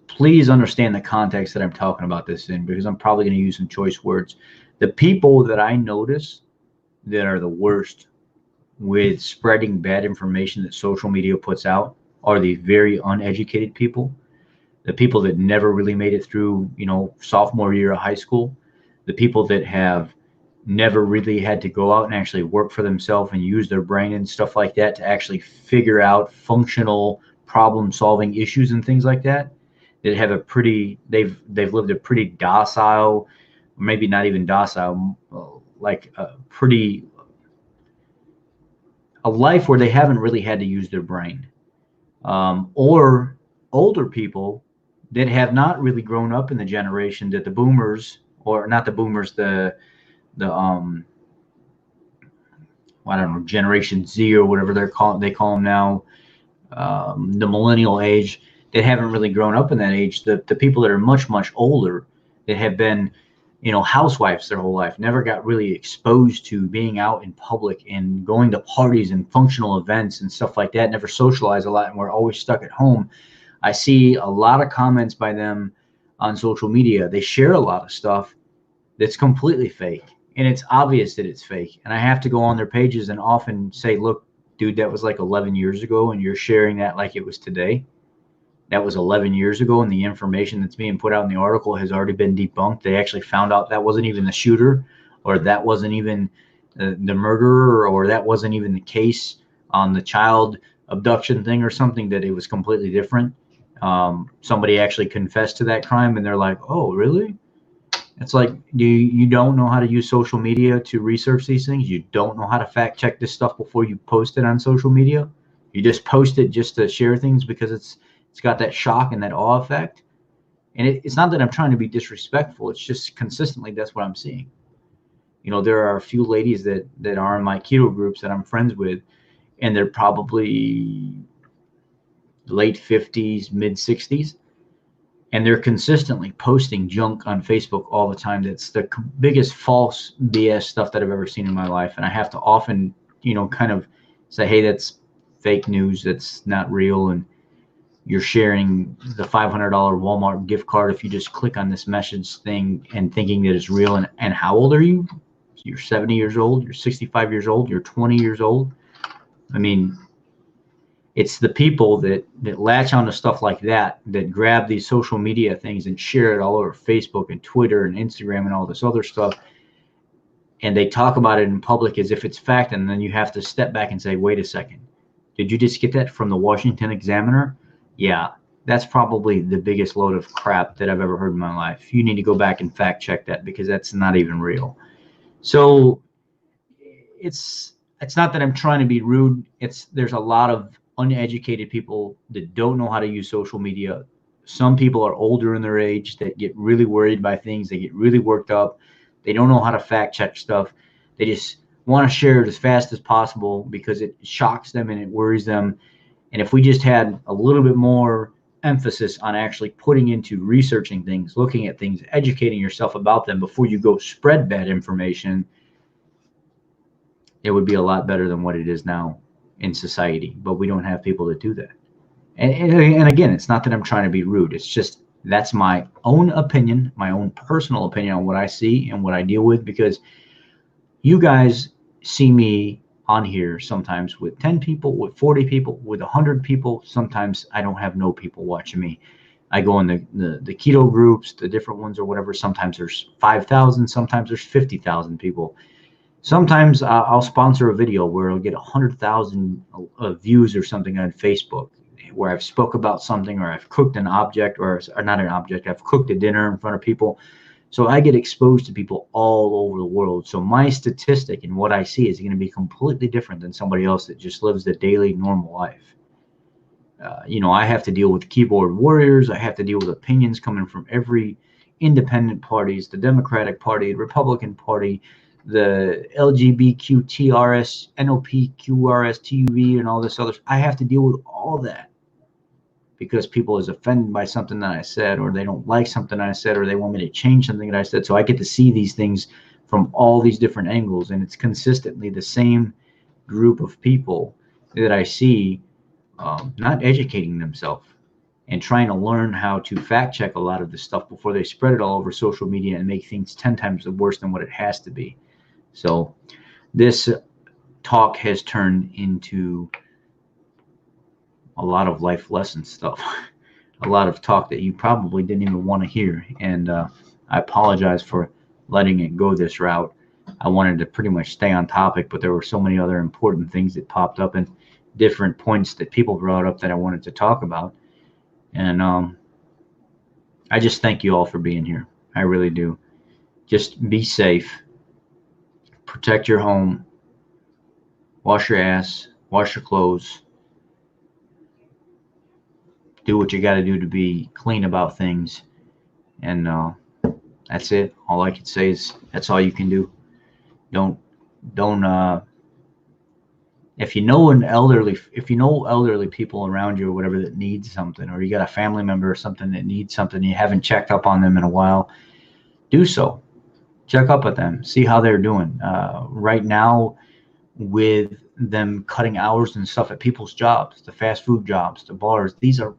Please understand the context that I'm talking about this in, because I'm probably going to use some choice words. The people that I notice that are the worst with spreading bad information that social media puts out are the very uneducated people, the people that never really made it through, sophomore year of high school, the people that have never really had to go out and actually work for themselves and use their brain and stuff like that to actually figure out functional problem-solving issues and things like that. That have they've lived a pretty docile, maybe not even docile, like a life where they haven't really had to use their brain, or older people that have not really grown up in the generation that the boomers, or not the boomers, I don't know, Generation Z or whatever they call them now, the millennial age, that haven't really grown up in that age. The people that are much, much older, that have been, housewives their whole life, never got really exposed to being out in public and going to parties and functional events and stuff like that, never socialized a lot, and were always stuck at home. I see a lot of comments by them on social media. They share a lot of stuff that's completely fake, and it's obvious that it's fake. And I have to go on their pages and often say, look, dude, that was like 11 years ago, and you're sharing that like it was today. That was 11 years ago, and the information that's being put out in the article has already been debunked. They actually found out that wasn't even the shooter, or that wasn't even the murderer, or that wasn't even the case on the child abduction thing or something, that it was completely different. Somebody actually confessed to that crime, and they're like, oh, really? It's like, you don't know how to use social media to research these things? You don't know how to fact check this stuff before you post it on social media? You just post it just to share things because it's got that shock and that awe effect. And it's not that I'm trying to be disrespectful. It's just consistently that's what I'm seeing. There are a few ladies that are in my keto groups that I'm friends with, and they're probably late 50s, mid 60s. And they're consistently posting junk on Facebook all the time. That's the biggest false BS stuff that I've ever seen in my life. And I have to often, kind of say, hey, that's fake news. That's not real. And you're sharing the $500 Walmart gift card if you just click on this message thing and thinking that it's real. And how old are you? You're 70 years old. You're 65 years old. You're 20 years old. I mean, it's the people that latch onto stuff like that grab these social media things and share it all over Facebook and Twitter and Instagram and all this other stuff. And they talk about it in public as if it's fact. And then you have to step back and say, wait a second. Did you just get that from the Washington Examiner? Yeah, that's probably the biggest load of crap that I've ever heard in my life. You need to go back and fact check that, because that's not even real. So it's not that I'm trying to be rude. There's a lot of uneducated people that don't know how to use social media. Some people are older in their age that get really worried by things. They get really worked up. They don't know how to fact check stuff. They just want to share it as fast as possible because it shocks them and it worries them. And if we just had a little bit more emphasis on actually putting into researching things, looking at things, educating yourself about them before you go spread bad information, it would be a lot better than what it is now in society. But we don't have people that do that. And again, it's not that I'm trying to be rude. It's just that's my own opinion, my own personal opinion on what I see and what I deal with, because You guys see me on here sometimes with 10 people, with 40 people, with 100 people. Sometimes I don't have no people watching me. I go in the keto groups, the different ones or whatever. Sometimes there's 5,000, sometimes there's 50,000 people. Sometimes I'll sponsor a video where I'll get 100,000 views or something on Facebook, where I've spoke about something, or I've cooked an object, or not an object, I've cooked a dinner in front of people. So I get exposed to people all over the world. So my statistic and what I see is going to be completely different than somebody else that just lives the daily normal life. I have to deal with keyboard warriors. I have to deal with opinions coming from every independent parties, the Democratic Party, the Republican Party, the LGBTQTRS, NOPQRS, TUV, and all this other. I have to deal with all that because people is offended by something that I said, or they don't like something I said, or they want me to change something that I said. So I get to see these things from all these different angles, and it's consistently the same group of people that I see not educating themselves and trying to learn how to fact check a lot of this stuff before they spread it all over social media and make things 10 times worse than what it has to be. So this talk has turned into a lot of life lesson stuff, a lot of talk that you probably didn't even want to hear. And I apologize for letting it go this route. I wanted to pretty much stay on topic, but there were so many other important things that popped up and different points that people brought up that I wanted to talk about. And I just thank you all for being here. I really do. Just be safe. Protect your home. Wash your ass. Wash your clothes. Do what you got to do to be clean about things. And that's it. All I can say is that's all you can do. Don't if you know elderly people around you or whatever that needs something, or you got a family member or something that needs something, you haven't checked up on them in a while, do so. Check up with them, see how they're doing. Right now, with them cutting hours and stuff at people's jobs, the fast food jobs, the bars, these are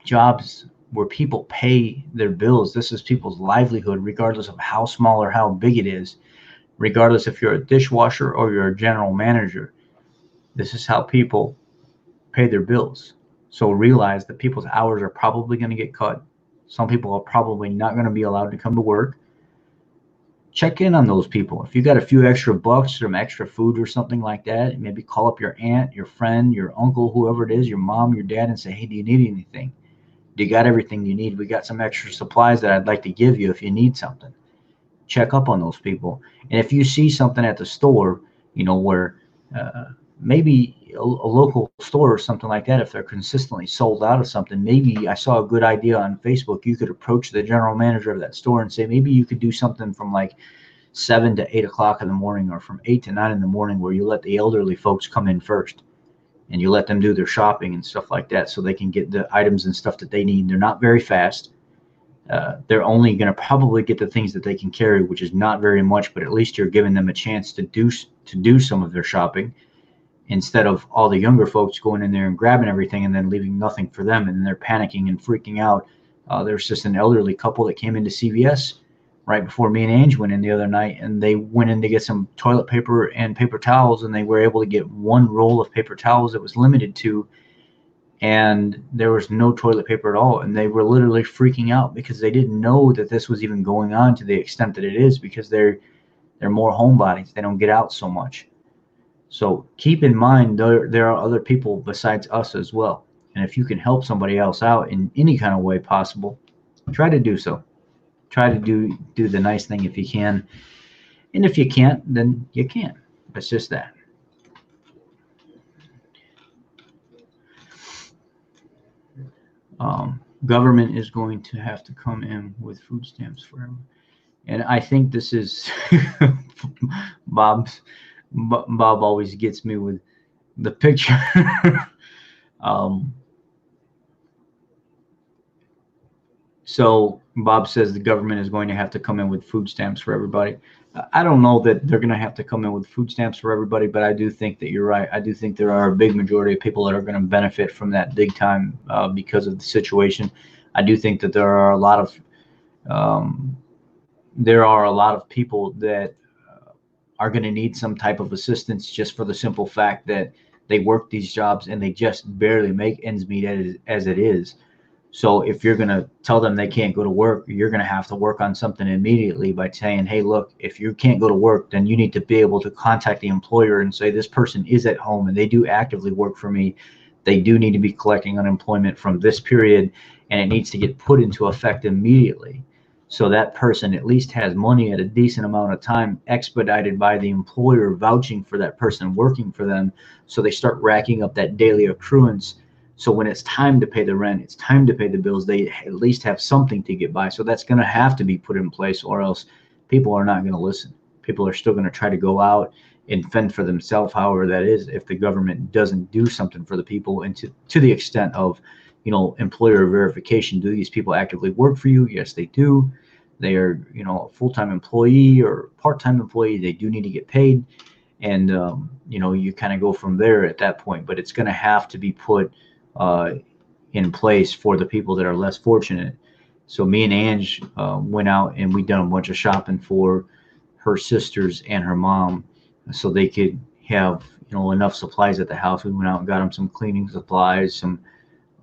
jobs where people pay their bills. This is people's livelihood, regardless of how small or how big it is, regardless if you're a dishwasher or you're a general manager. This is how people pay their bills. So realize that people's hours are probably going to get cut. Some people are probably not going to be allowed to come to work. Check in on those people. If you got a few extra bucks, some extra food or something like that, maybe call up your aunt, your friend, your uncle, whoever it is, your mom, your dad, and say, hey, do you need anything? Do you got everything you need? We got some extra supplies that I'd like to give you if you need something. Check up on those people. And if you see something at the store, where maybe a local store or something like that, if they're consistently sold out of something, maybe I saw a good idea on Facebook. You could approach the general manager of that store and say, maybe you could do something from like 7 to 8 o'clock in the morning, or from 8 to 9 in the morning, where you let the elderly folks come in first and you let them do their shopping and stuff like that, so they can get the items and stuff that they need. They're not very fast. They're only going to probably get the things that they can carry, which is not very much, but at least you're giving them a chance to do some of their shopping, instead of all the younger folks going in there and grabbing everything and then leaving nothing for them, and then they're panicking and freaking out. There's just an elderly couple that came into CVS right before me and Ange went in the other night, and they went in to get some toilet paper and paper towels, and they were able to get one roll of paper towels that was limited to, and there was no toilet paper at all, and they were literally freaking out because they didn't know that this was even going on to the extent that it is, because they're more homebodies. They don't get out so much. So keep in mind, there are other people besides us as well. And if you can help somebody else out in any kind of way possible, try to do so. Try to do the nice thing if you can. And if you can't, then you can't. It's just that. Government is going to have to come in with food stamps forever. And I think this is Bob always gets me with the picture. So Bob says the government is going to have to come in with food stamps for everybody. I don't know that they're going to have to come in with food stamps for everybody, but I do think that you're right. I do think there are a big majority of people that are going to benefit from that big time because of the situation. I do think that there are a lot of people that are going to need some type of assistance just for the simple fact that they work these jobs and they just barely make ends meet as it is. So if you're going to tell them they can't go to work, you're going to have to work on something immediately by saying, hey, look, if you can't go to work, then you need to be able to contact the employer and say this person is at home and they do actively work for me. They do need to be collecting unemployment from this period, and it needs to get put into effect immediately. So that person at least has money at a decent amount of time expedited by the employer vouching for that person working for them. So they start racking up that daily accruance. So when it's time to pay the rent, it's time to pay the bills, they at least have something to get by. So that's going to have to be put in place, or else people are not going to listen. People are still going to try to go out and fend for themselves, however that is, if the government doesn't do something for the people. And to the extent of, employer verification, do these people actively work for you? Yes, they do. They are, a full-time employee or part-time employee. They do need to get paid. And, you kind of go from there at that point. But it's going to have to be put in place for the people that are less fortunate. So me and Ange went out and we done a bunch of shopping for her sisters and her mom so they could have, enough supplies at the house. We went out and got them some cleaning supplies, some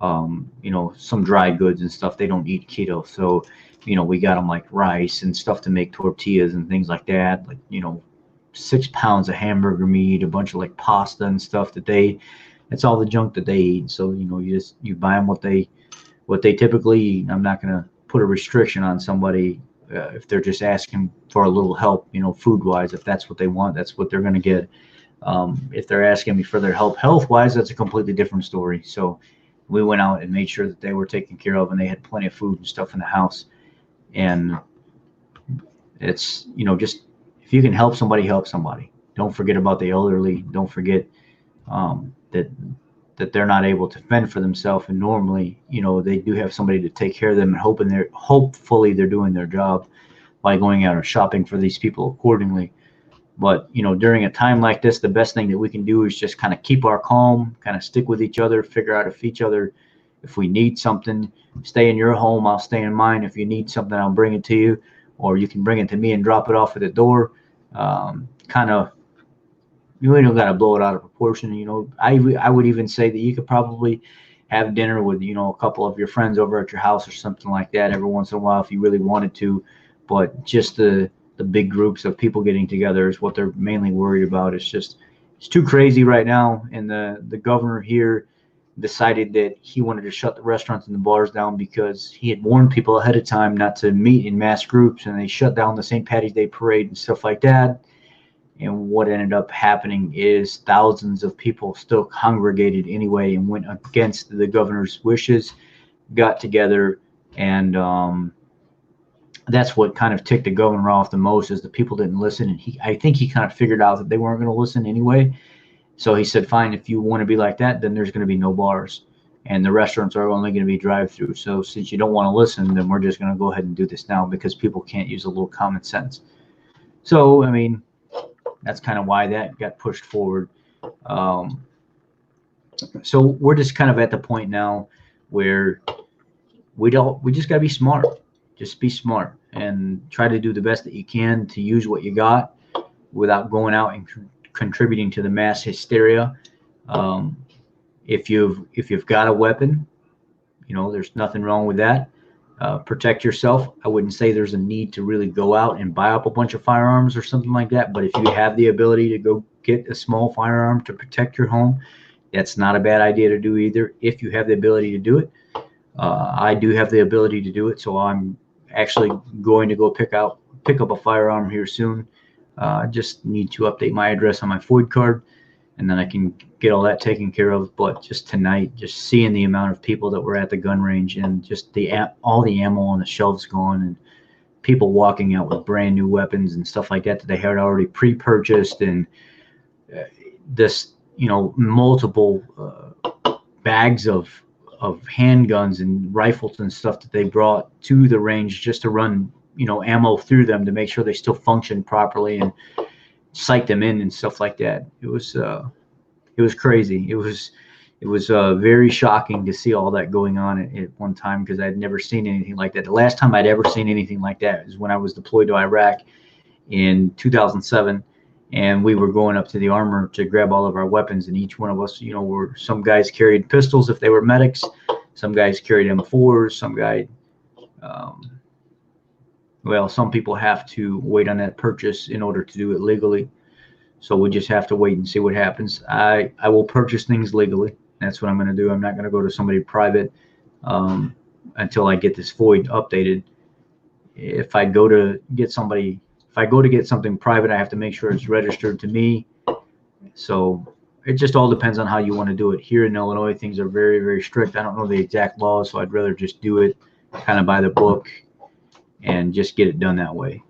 some dry goods and stuff. They don't eat keto. So, we got them like rice and stuff to make tortillas and things like that. Like, 6 pounds of hamburger meat, a bunch of like pasta and stuff that's all the junk that they eat. So, you buy them what they typically eat. I'm not going to put a restriction on somebody if they're just asking for a little help, food wise. If that's what they want, that's what they're going to get. If they're asking me for their help health wise, that's a completely different story. So we went out and made sure that they were taken care of and they had plenty of food and stuff in the house. And it's, just if you can help somebody, help somebody. Don't forget about the elderly. Don't forget that they're not able to fend for themselves. And normally, they do have somebody to take care of them, and hopefully they're doing their job by going out and shopping for these people accordingly. But, during a time like this, the best thing that we can do is just kind of keep our calm, kind of stick with each other, figure out if we need something, stay in your home, I'll stay in mine. If you need something, I'll bring it to you, or you can bring it to me and drop it off at the door. Kind of, you ain't got to blow it out of proportion. I would even say that you could probably have dinner with, a couple of your friends over at your house or something like that every once in a while if you really wanted to. But just the big groups of people getting together is what they're mainly worried about. It's too crazy right now. And the governor here decided that he wanted to shut the restaurants and the bars down because he had warned people ahead of time not to meet in mass groups, and they shut down the St. Patty's Day parade and stuff like that. And what ended up happening is thousands of people still congregated anyway and went against the governor's wishes, got together, and that's what kind of ticked the governor off the most, is the people didn't listen. And I think he kind of figured out that they weren't going to listen anyway. So he said, fine, if you want to be like that, then there's going to be no bars, and the restaurants are only going to be drive-through. So since you don't want to listen, then we're just going to go ahead and do this now because people can't use a little common sense. So, I mean, that's kind of why that got pushed forward. So we're just kind of at the point now where we just got to be smart. Just be smart and try to do the best that you can to use what you got without going out and contributing to the mass hysteria. If you've got a weapon, there's nothing wrong with that. Protect yourself. I wouldn't say there's a need to really go out and buy up a bunch of firearms or something like that. But if you have the ability to go get a small firearm to protect your home, that's not a bad idea to do either. If you have the ability to do it, I do have the ability to do it. So I'm actually going to go pick up a firearm here soon. Just need to update my address on my FOID card, and then I can get all that taken care of. But just tonight, just seeing the amount of people that were at the gun range and just all the ammo on the shelves gone, and people walking out with brand new weapons and stuff like that they had already pre-purchased, and this, multiple bags of handguns and rifles and stuff that they brought to the range just to run, ammo through them to make sure they still function properly and sight them in and stuff like that. It was crazy. It was very shocking to see all that going on at one time, because I'd never seen anything like that. The last time I'd ever seen anything like that is when I was deployed to Iraq in 2007. and we were going up to the armor to grab all of our weapons, and each one of us, were, some guys carried pistols if they were medics, some guys carried M4s, well, some people have to wait on that purchase in order to do it legally. So we just have to wait and see what happens. I will purchase things legally. That's what I'm going to do. I'm not going to go to somebody private until I get this void updated. If I go to get something private, I have to make sure it's registered to me. So it just all depends on how you want to do it. Here in Illinois, things are very, very strict. I don't know the exact laws, so I'd rather just do it kind of by the book and just get it done that way.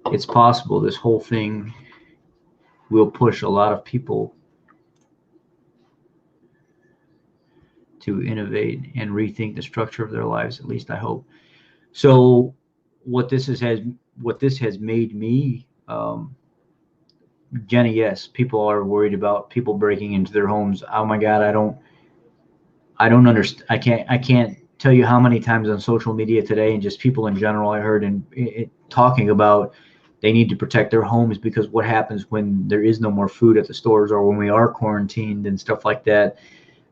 It's possible this whole thing will push a lot of people to innovate and rethink the structure of their lives. At least I hope. So what this has made me, Jenny, yes, people are worried about people breaking into their homes. Oh my God, I don't understand. I can't tell you how many times on social media today, and just people in general, I heard talking about they need to protect their homes because what happens when there is no more food at the stores, or when we are quarantined and stuff like that.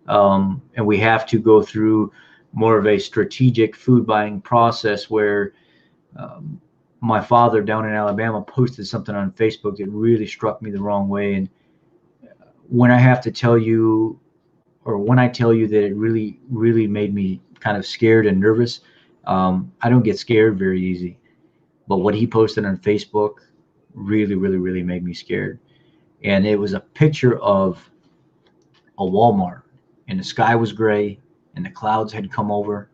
And we have to go through more of a strategic food buying process where my father down in Alabama posted something on Facebook that really struck me the wrong way. And when I have to tell you, or when I tell you that it really, really made me kind of scared and nervous, I don't get scared very easy. But what he posted on Facebook really, really, really made me scared. And it was a picture of a Walmart, and the sky was gray, and the clouds had come over,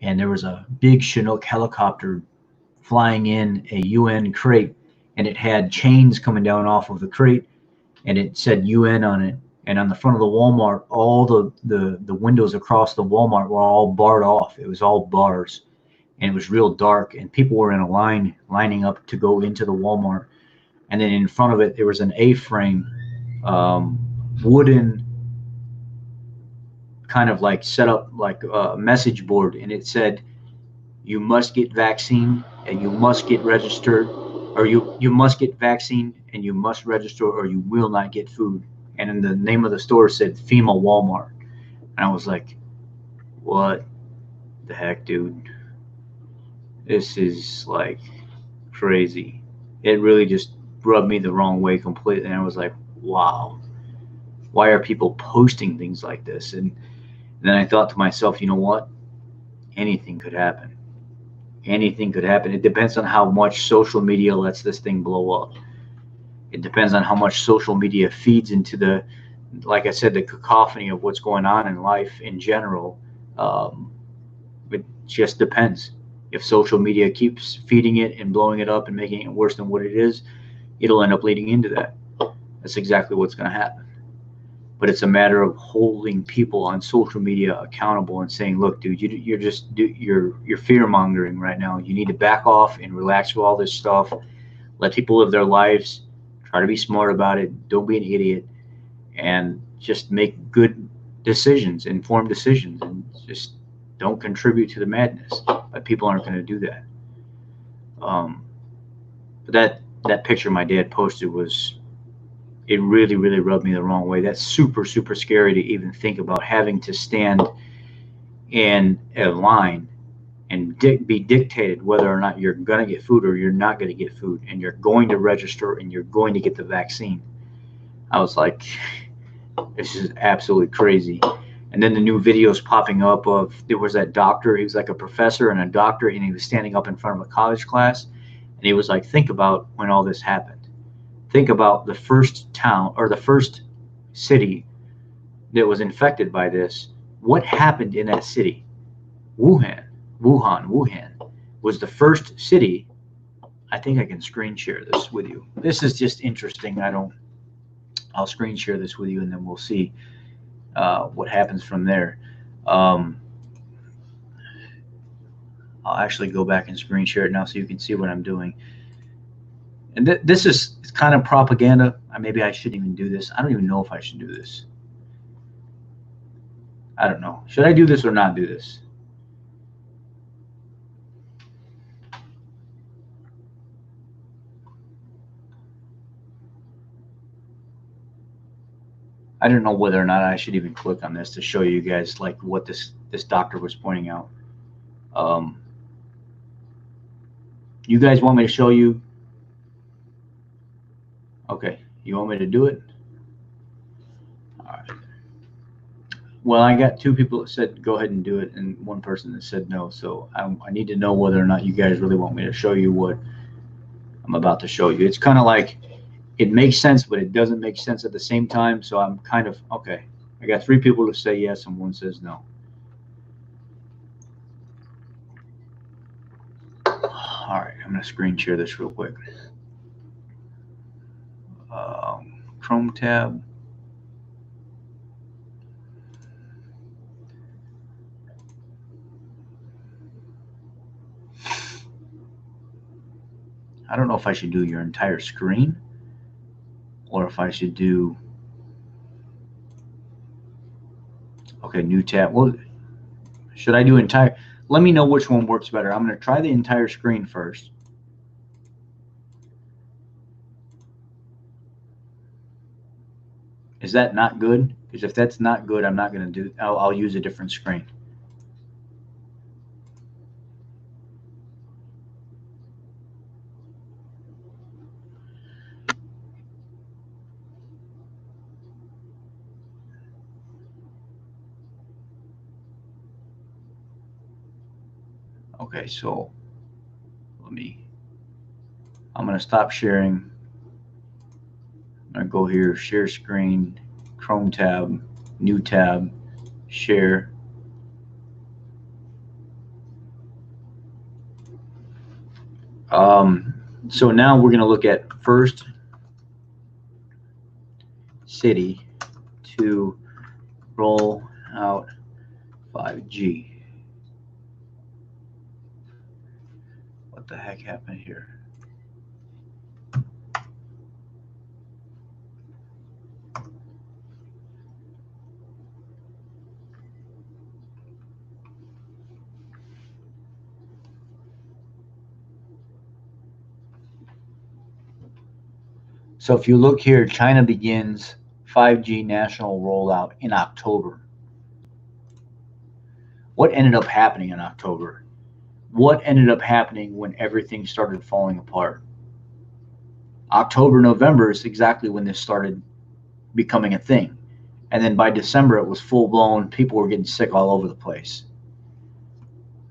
and there was a big Chinook helicopter flying in a UN crate, and it had chains coming down off of the crate, and it said UN on it. And on the front of the Walmart, all the windows across the Walmart were all barred off. It was all bars, and it was real dark, and people were in a line lining up to go into the Walmart. And then in front of it, there was an A-frame, wooden, kind of like set up like a message board, and it said, "You must get vaccine and you must get registered, or you must get vaccine and you must register, or you will not get food." And in the name of the store said FEMA Walmart. And I was like, what the heck, dude? This is like crazy. It really just rubbed me the wrong way completely. And I was like, wow, why are people posting things like this? And then I thought to myself, you know what? Anything could happen. Anything could happen. It depends on how much social media lets this thing blow up. It depends on how much social media feeds into the, like I said, the cacophony of what's going on in life in general. It just depends. If social media keeps feeding it and blowing it up and making it worse than what it is, it'll end up leading into that. That's exactly what's going to happen. But it's a matter of holding people on social media accountable and saying, look, dude, you're fear mongering right now. You need to back off and relax with all this stuff. Let people live their lives. Try to be smart about it. Don't be an idiot, and just make good decisions, informed decisions, and just don't contribute to the madness. But people aren't going to do that. But that picture my dad posted it really, really rubbed me the wrong way. That's super, super scary to even think about, having to stand in a line and be dictated whether or not you're going to get food or you're not going to get food, and you're going to register and you're going to get the vaccine. I was like, this is absolutely crazy. And then the new videos popping up of, there was that doctor, he was like a professor and a doctor, and he was standing up in front of a college class, and he was like, think about when all this happened. Think about the first town or the first city that was infected by this. What happened in that city? Wuhan was the first city. I think I can screen share this with you. This is just interesting. I'll screen share this with you, and then we'll see what happens from there. I'll actually go back and screen share it now so you can see what I'm doing. And this is kind of propaganda. Maybe I shouldn't even do this. I don't even know if I should do this. I don't know. Should I do this or not do this? I don't know whether or not I should even click on this to show you guys like what this doctor was pointing out. You guys want me to show you? Okay, you want me to do it? All right. Well, I got 2 people that said go ahead and do it, and 1 person that said no. So I need to know whether or not you guys really want me to show you what I'm about to show you. It's kind of like it makes sense, but it doesn't make sense at the same time. So I'm kind of, okay. I got 3 people to say yes and 1 says no. All right, I'm going to screen share this real quick. Chrome tab. I don't know if I should do your entire screen or if I should do, okay, new tab. Well, should I do entire? Let me know which one works better. I'm going to try the entire screen first. Is that not good? Because if that's not good, I'm not going to do, I'll use a different screen. Okay, so I'm going to stop sharing. I'm going to go here, share screen, Chrome tab, new tab, share. So now we're going to look at first city to roll out 5G. What the heck happened here? So if you look here, China begins 5G national rollout in October. What ended up happening in October? What ended up happening when everything started falling apart? October, November is exactly when this started becoming a thing. And then by December, it was full blown. People were getting sick all over the place.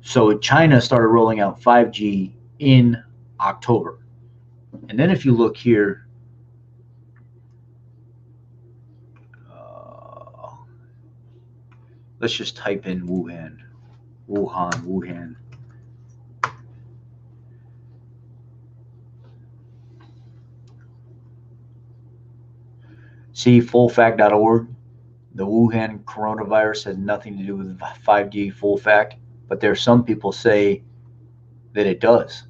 So China started rolling out 5G in October. And then if you look here, let's just type in Wuhan. See fullfact.org. The Wuhan coronavirus has nothing to do with 5G full fact, but there are some people say that it does.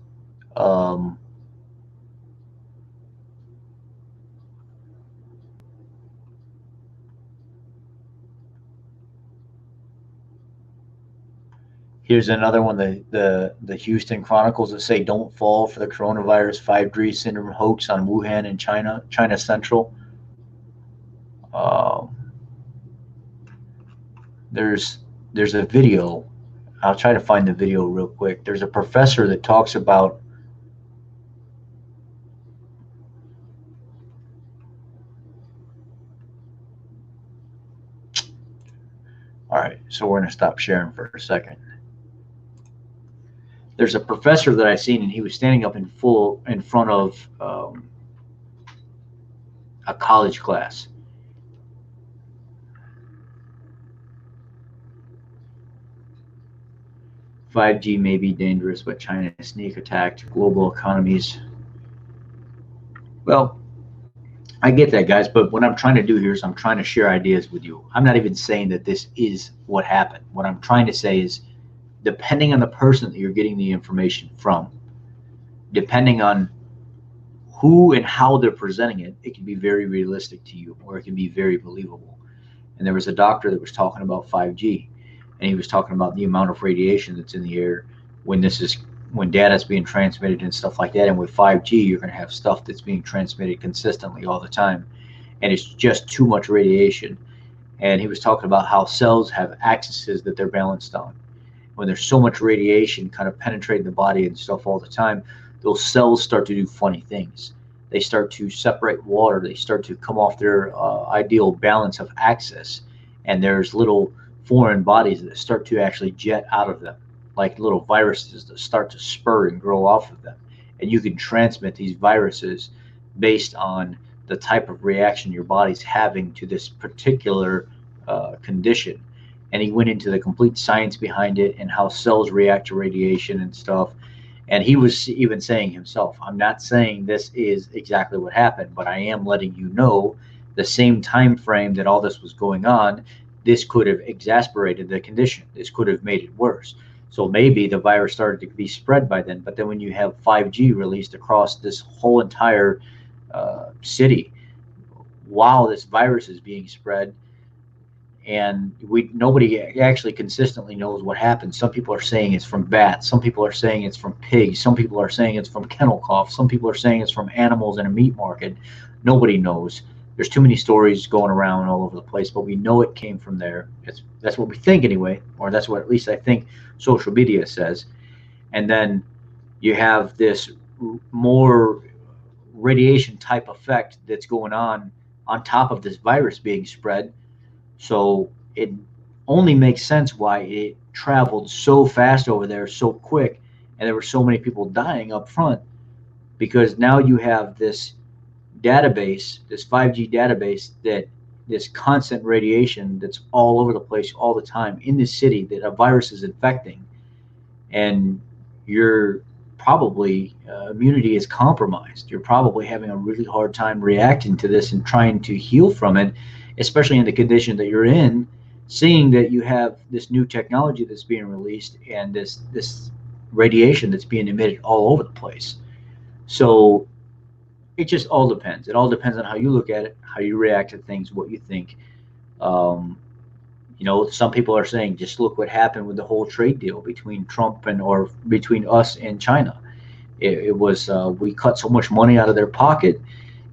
Here's another one, the Houston Chronicles, that say don't fall for the coronavirus 5G syndrome hoax on Wuhan and China Central. There's a video. I'll try to find the video real quick. There's a professor that talks about all right, so we're going to stop sharing for a second. There's a professor that I've seen, and he was standing up in front of a college class. "5G may be dangerous, but China sneak attacked global economies." Well, I get that, guys, but what I'm trying to do here is I'm trying to share ideas with you. I'm not even saying that this is what happened. What I'm trying to say is, depending on the person that you're getting the information from, depending on who and how they're presenting it, it can be very realistic to you, or it can be very believable. And there was a doctor that was talking about 5G, and he was talking about the amount of radiation that's in the air when data is being transmitted and stuff like that. And with 5G, you're going to have stuff that's being transmitted consistently all the time. and it's just too much radiation. And he was talking about how cells have axes that they're balanced on. When there's so much radiation kind of penetrating the body and stuff all the time, those cells start to do funny things. They start to separate water. They start to come off their ideal balance of axis. And there's little foreign bodies that start to actually jet out of them, like little viruses that start to spur and grow off of them. And you can transmit these viruses based on the type of reaction your body's having to this particular condition. And he went into the complete science behind it and how cells react to radiation and stuff. And he was even saying himself, I'm not saying this is exactly what happened, but I am letting you know the same time frame that all this was going on, this could have exacerbated the condition. This could have made it worse. So maybe the virus started to be spread by then. But then when you have 5G released across this whole entire city while this virus is being spread, and nobody actually consistently knows what happened. Some people are saying it's from bats. Some people are saying it's from pigs. Some people are saying it's from kennel cough. Some people are saying it's from animals in a meat market. Nobody knows. There's too many stories going around all over the place, but we know it came from there. That's what we think anyway, or that's what at least I think social media says. And then you have this more radiation type effect that's going on top of this virus being spread. So it only makes sense why it traveled so fast over there, so quick, and there were so many people dying up front, because now you have this database, this 5G database, that this constant radiation that's all over the place all the time in this city that a virus is infecting, and your probably immunity is compromised. You're probably having a really hard time reacting to this and trying to heal from it, especially in the condition that you're in, seeing that you have this new technology that's being released and this radiation that's being emitted all over the place. So it just all depends. It all depends on how you look at it, how you react to things, what you think. Some people are saying, just look what happened with the whole trade deal between Trump or between us and China. It was we cut so much money out of their pocket.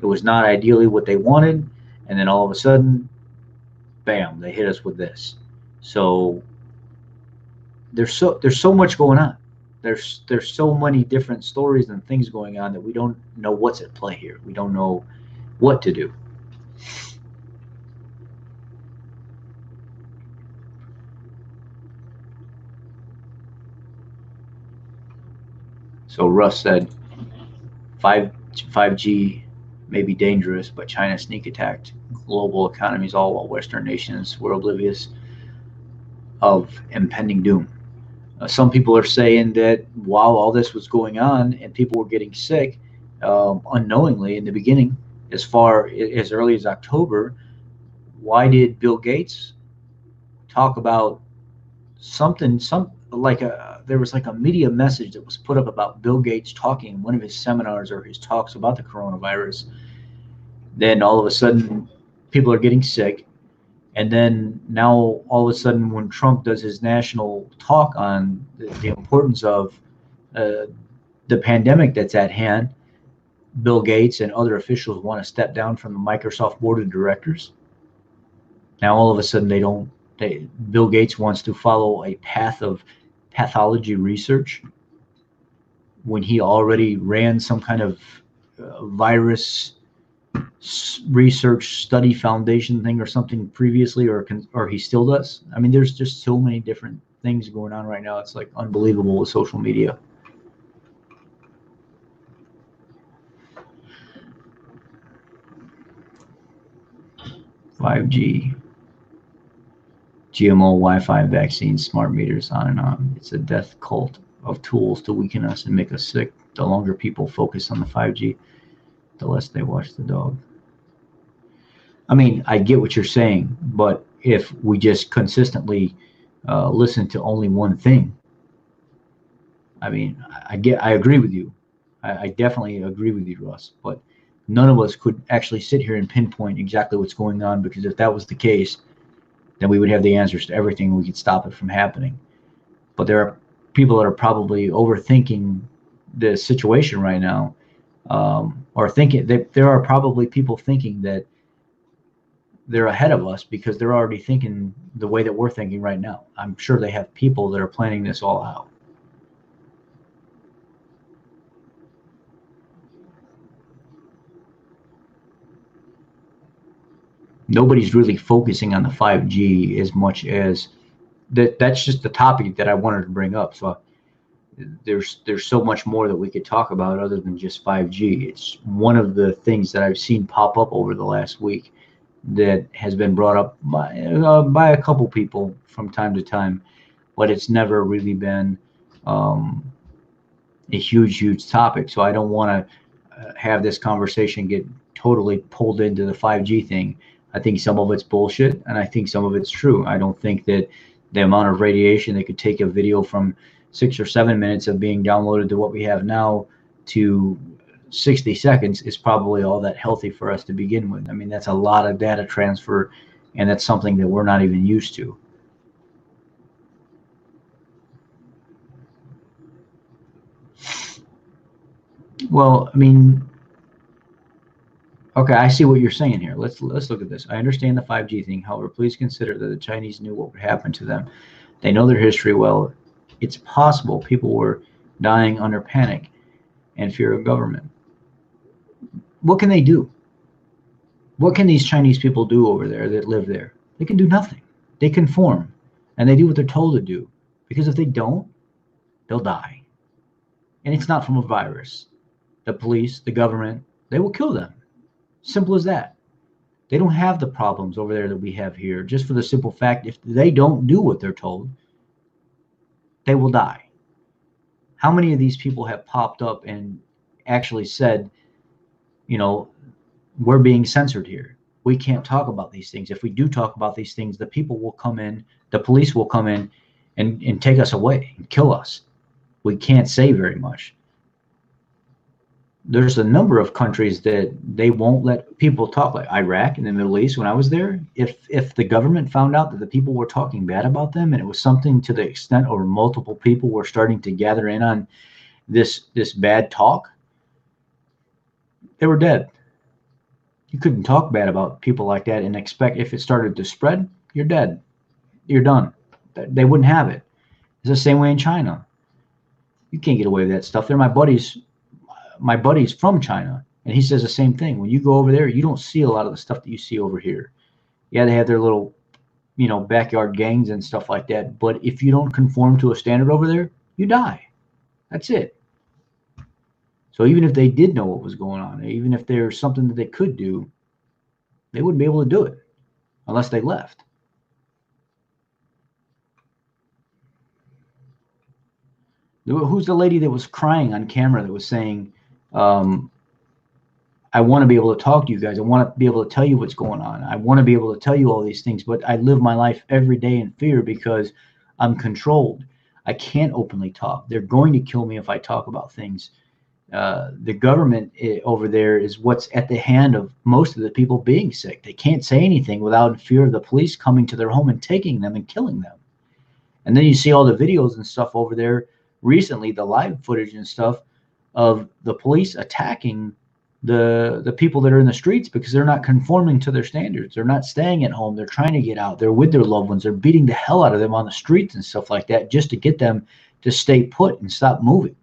It was not ideally what they wanted. And then all of a sudden, bam, they hit us with this. So there's so much going on. There's so many different stories and things going on that we don't know what's at play here. We don't know what to do. So Russ said 5G may be dangerous, but China sneak attacked global economies, all while Western nations were oblivious of impending doom. Some people are saying that while all this was going on and people were getting sick unknowingly in the beginning, as early as October, why did Bill Gates talk about there was like a media message that was put up about Bill Gates talking in one of his seminars or his talks about the coronavirus? Then all of a sudden people are getting sick. And then now all of a sudden when Trump does his national talk on the importance of the pandemic that's at hand, Bill Gates and other officials want to step down from the Microsoft board of directors. Now all of a sudden Bill Gates wants to follow a path of pathology research when he already ran some kind of virus research study foundation thing or something previously, or he still does. I mean, there's just so many different things going on right now. It's like unbelievable with social media. "5G, GMO, Wi-Fi, vaccines, smart meters, on and on. It's a death cult of tools to weaken us and make us sick. The longer people focus on the 5G, the less they watch the dog." I mean, I get what you're saying, but if we just consistently listen to only one thing, I mean, I agree with you. I definitely agree with you, Russ, but none of us could actually sit here and pinpoint exactly what's going on, because if that was the case, then we would have the answers to everything and we could stop it from happening. But there are people that are probably overthinking the situation right now, or thinking that there are probably people thinking that they're ahead of us because they're already thinking the way that we're thinking right now. I'm sure they have people that are planning this all out. Nobody's really focusing on the 5G as much as that's just the topic that I wanted to bring up. So there's so much more that we could talk about other than just 5G. It's one of the things that I've seen pop up over the last week that has been brought up by a couple people from time to time, but it's never really been a huge topic. So I don't want to have this conversation get totally pulled into the 5G thing. I think some of it's bullshit, and I think some of it's true. I don't think that the amount of radiation that could take a video from 6 or 7 minutes of being downloaded to what we have now to 60 seconds is probably all that healthy for us to begin with. I mean, that's a lot of data transfer, and that's something that we're not even used to. Well, I mean, okay, I see what you're saying here. Let's look at this. I understand the 5G thing. However, please consider that the Chinese knew what would happen to them. They know their history well. It's possible people were dying under panic and fear of government. What can they do? What can these Chinese people do over there that live there? They can do nothing. They conform, and they do what they're told to do. Because if they don't, they'll die. And it's not from a virus. The police, the government, they will kill them. Simple as that. They don't have the problems over there that we have here, just for the simple fact if they don't do what they're told, they will die. How many of these people have popped up and actually said, you know, we're being censored here. We can't talk about these things. If we do talk about these things, the people will come in, the police will come in and take us away and kill us. We can't say very much. There's a number of countries that they won't let people talk, like Iraq and the Middle East. When I was there, if the government found out that the people were talking bad about them, and it was something to the extent or multiple people were starting to gather in on this bad talk, they were dead. You couldn't talk bad about people like that and expect if it started to spread, you're dead. You're done. They wouldn't have it. It's the same way in China. You can't get away with that stuff. They're my buddies from China, and he says the same thing. When you go over there, you don't see a lot of the stuff that you see over here. Yeah, they have their little, backyard gangs and stuff like that. But if you don't conform to a standard over there, you die. That's it. So even if they did know what was going on, even if there's something that they could do, they wouldn't be able to do it unless they left. Who's the lady that was crying on camera that was saying, I want to be able to talk to you guys. I want to be able to tell you what's going on. I want to be able to tell you all these things, but I live my life every day in fear because I'm controlled. I can't openly talk. They're going to kill me if I talk about things. The government over there is what's at the hand of most of the people being sick. They can't say anything without fear of the police coming to their home and taking them and killing them. And then you see all the videos and stuff over there recently, the live footage and stuff of the police attacking the people that are in the streets because they're not conforming to their standards. They're not staying at home. They're trying to get out. They're with their loved ones. They're beating the hell out of them on the streets and stuff like that just to get them to stay put and stop moving.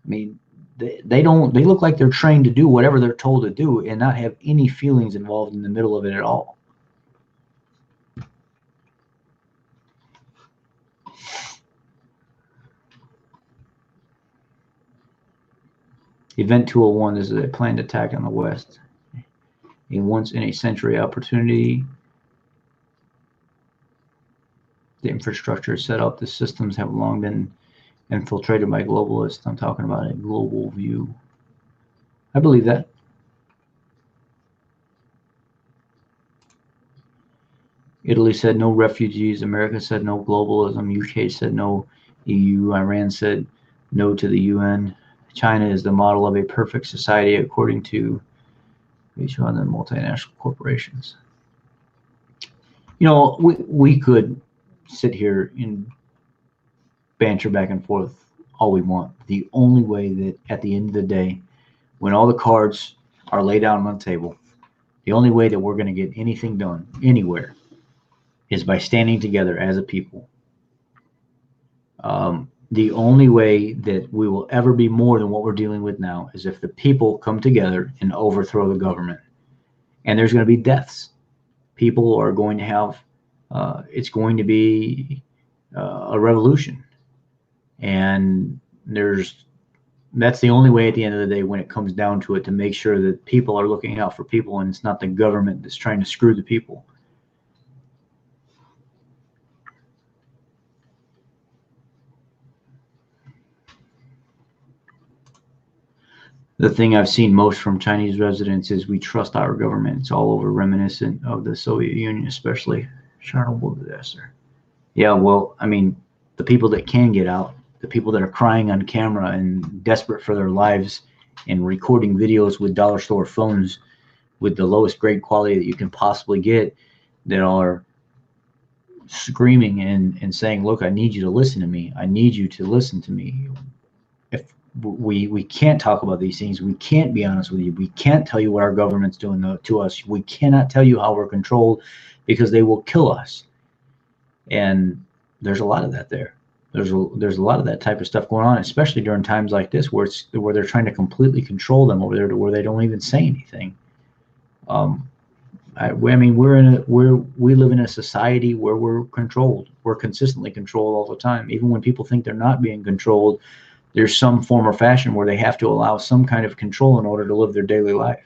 I mean, they look like they're trained to do whatever they're told to do and not have any feelings involved in the middle of it at all. Event 201 is a planned attack on the West. A once-in-a-century opportunity. The infrastructure is set up. The systems have long been infiltrated by globalists. I'm talking about a global view. I believe that. Italy said no refugees. America said no globalism. UK said no EU. Iran said no to the UN. China is the model of a perfect society according to each one of the multinational corporations. We could sit here and banter back and forth all we want. The only way that at the end of the day, when all the cards are laid out on the table, The only way that we're going to get anything done anywhere is by standing together as a people. The only way that we will ever be more than what we're dealing with now is if the people come together and overthrow the government. And there's going to be deaths. People are going to have, it's going to be a revolution. And that's the only way at the end of the day when it comes down to it, to make sure that people are looking out for people and it's not the government that's trying to screw the people. The thing I've seen most from Chinese residents is we trust our government. It's all over reminiscent of the Soviet Union, especially Chernobyl disaster. Yeah, well, I mean, the people that can get out, the people that are crying on camera and desperate for their lives and recording videos with dollar store phones with the lowest grade quality that you can possibly get, that are screaming and saying, look, I need you to listen to me. I need you to listen to me. If we can't talk about these things, we can't be honest with you, we can't tell you what our government's doing to us, we cannot tell you how we're controlled, because they will kill us. And there's a lot of that there. There's a lot of that type of stuff going on, especially during times like this, where they're trying to completely control them over there to where they don't even say anything. I mean, we live in a society where we're controlled. We're consistently controlled all the time. Even when people think they're not being controlled, there's some form or fashion where they have to allow some kind of control in order to live their daily life.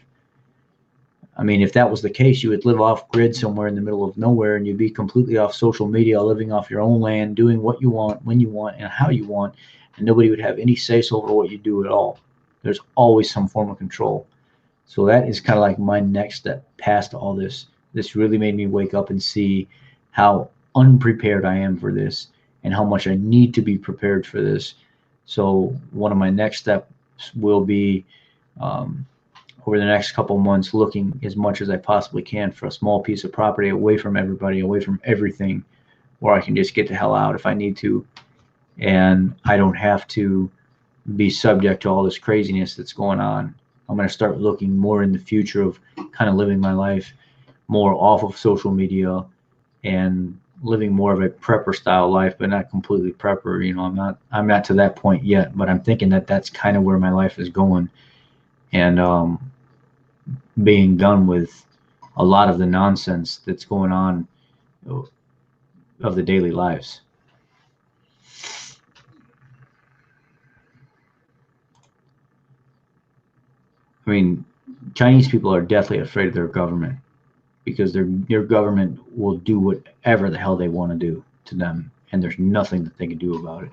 I mean, if that was the case, you would live off grid somewhere in the middle of nowhere, and you'd be completely off social media, living off your own land, doing what you want, when you want, and how you want, and nobody would have any say so over what you do at all. There's always some form of control. So that is kind of like my next step past all this. This really made me wake up and see how unprepared I am for this and how much I need to be prepared for this. So one of my next steps will be, over the next couple months, looking as much as I possibly can for a small piece of property away from everybody, away from everything, where I can just get the hell out if I need to. And I don't have to be subject to all this craziness that's going on. I'm going to start looking more in the future of kind of living my life more off of social media and living more of a prepper style life, but not completely prepper. You know, I'm not to that point yet, but I'm thinking that that's kind of where my life is going. And being done with a lot of the nonsense that's going on of the daily lives. I mean, Chinese people are deathly afraid of their government, because their government will do whatever the hell they want to do to them, and there's nothing that they can do about it.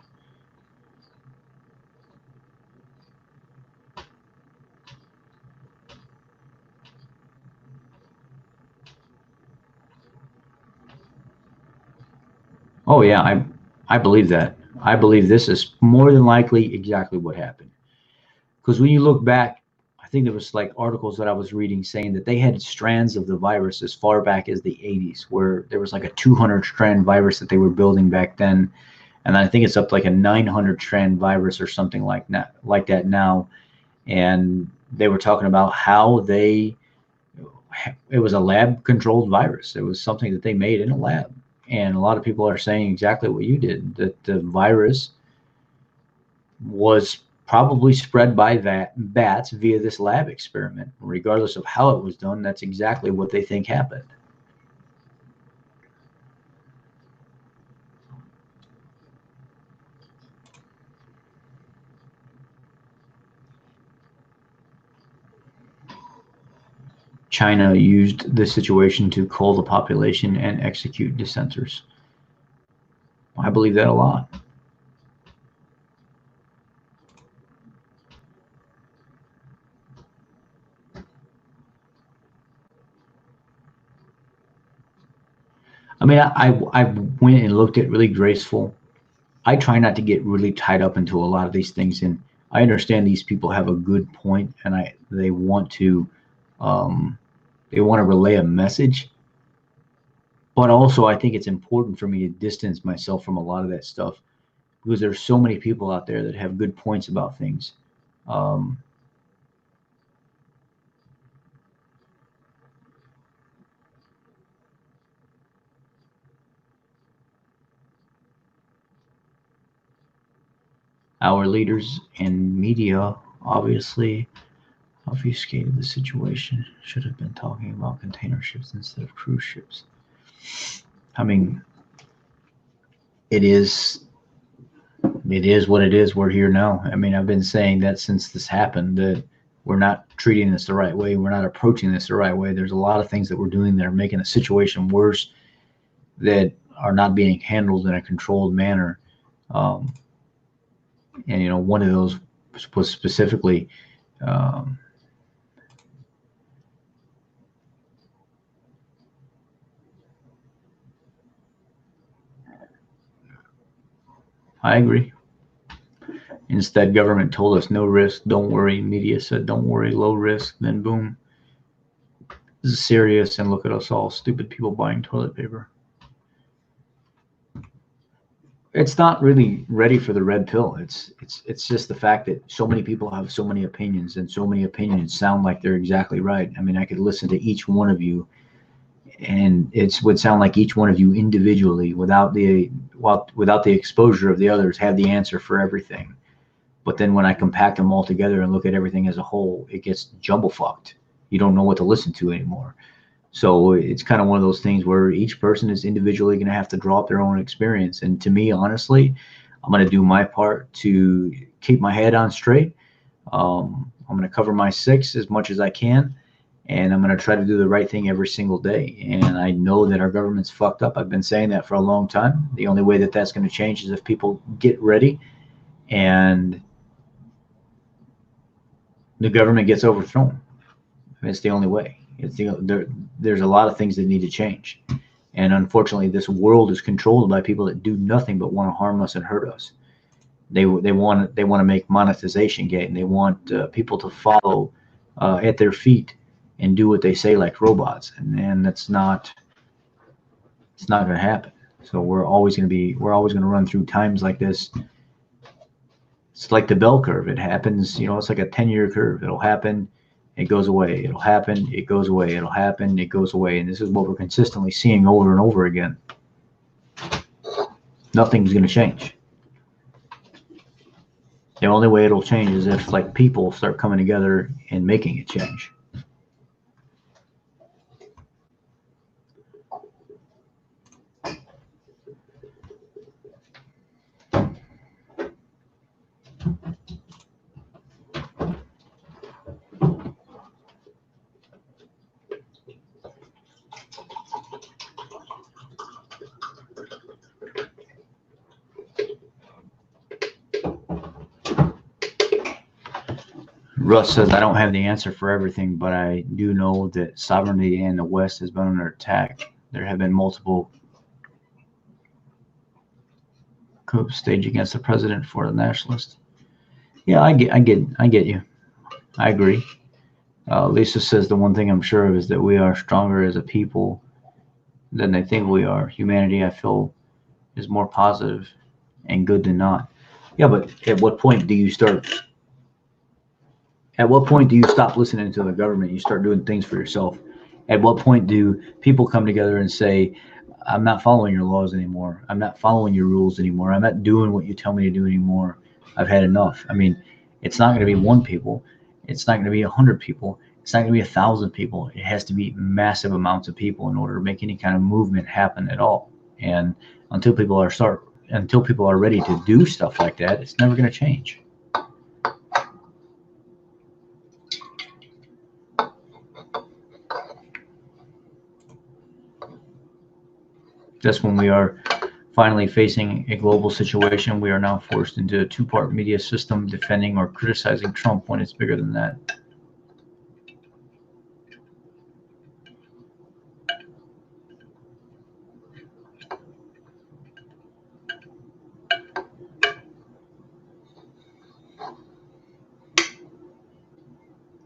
Oh yeah, I believe that. I believe this is more than likely exactly what happened. Because when you look back, I think there was like articles that I was reading saying that they had strands of the virus as far back as the 80s, where there was like a 200 strand virus that they were building back then, and I think it's up to like a 900 strand virus or something like that now. And they were talking about how it was a lab controlled virus. It was something that they made in a lab. And a lot of people are saying exactly what you did, that the virus was probably spread by bats via this lab experiment. Regardless of how it was done, that's exactly what they think happened. China used the situation to cull the population and execute dissenters. I believe that a lot. I mean, I went and looked at really graceful. I try not to get really tied up into a lot of these things, and I understand these people have a good point, and they want to relay a message. But also, I think it's important for me to distance myself from a lot of that stuff, because there's so many people out there that have good points about things. Um, Our leaders and media obviously obfuscated the situation. Should have been talking about container ships instead of cruise ships. I mean, it is what it is. We're here now. I mean, I've been saying that since this happened, that we're not treating this the right way. We're not approaching this the right way. There's a lot of things that we're doing that are making the situation worse, that are not being handled in a controlled manner. And, you know, one of those was specifically I agree. Instead, government told us no risk, don't worry. Media said don't worry, low risk. Then boom, this is serious, and look at us all, stupid people buying toilet paper. It's not really ready for the red pill. It's just the fact that so many people have so many opinions, and so many opinions sound like they're exactly right. I mean, I could listen to each one of you, and it would sound like each one of you individually, without the exposure of the others, have the answer for everything. But then when I compact them all together and look at everything as a whole, it gets jumble fucked. You don't know what to listen to anymore. So it's kind of one of those things where each person is individually going to have to draw up their own experience. And to me, honestly, I'm going to do my part to keep my head on straight. I'm going to cover my 6 as much as I can. And I'm going to try to do the right thing every single day. And I know that our government's fucked up. I've been saying that for a long time. The only way that that's going to change is if people get ready and the government gets overthrown. It's the only way. There's a lot of things that need to change. And unfortunately, this world is controlled by people that do nothing but want to harm us and hurt us. They want to make monetization gain. They want people to follow at their feet and do what they say like robots. And it's not going to happen. So we're always going to run through times like this. It's like the bell curve. It happens, you know, it's like a 10-year curve. It'll happen, it goes away. It'll happen, it goes away. It'll happen, it goes away. And this is what we're consistently seeing over and over again. Nothing's going to change. The only way it'll change is if, like, people start coming together and making it change. Russ says, I don't have the answer for everything, but I do know that sovereignty in the West has been under attack. There have been multiple coups staged against the president for the nationalists. Yeah, I get you. I agree. Lisa says, the one thing I'm sure of is that we are stronger as a people than they think we are. Humanity, I feel, is more positive and good than not. Yeah, but at what point do you start? At what point do you stop listening to the government? You start doing things for yourself. At what point do people come together and say, I'm not following your laws anymore. I'm not following your rules anymore. I'm not doing what you tell me to do anymore. I've had enough. I mean, it's not going to be one people. It's not going to be 100 people. It's not going to be 1,000 people. It has to be massive amounts of people in order to make any kind of movement happen at all. And until people are ready to do stuff like that, it's never going to change. Just when we are finally facing a global situation, we are now forced into a 2-part media system defending or criticizing Trump when it's bigger than that.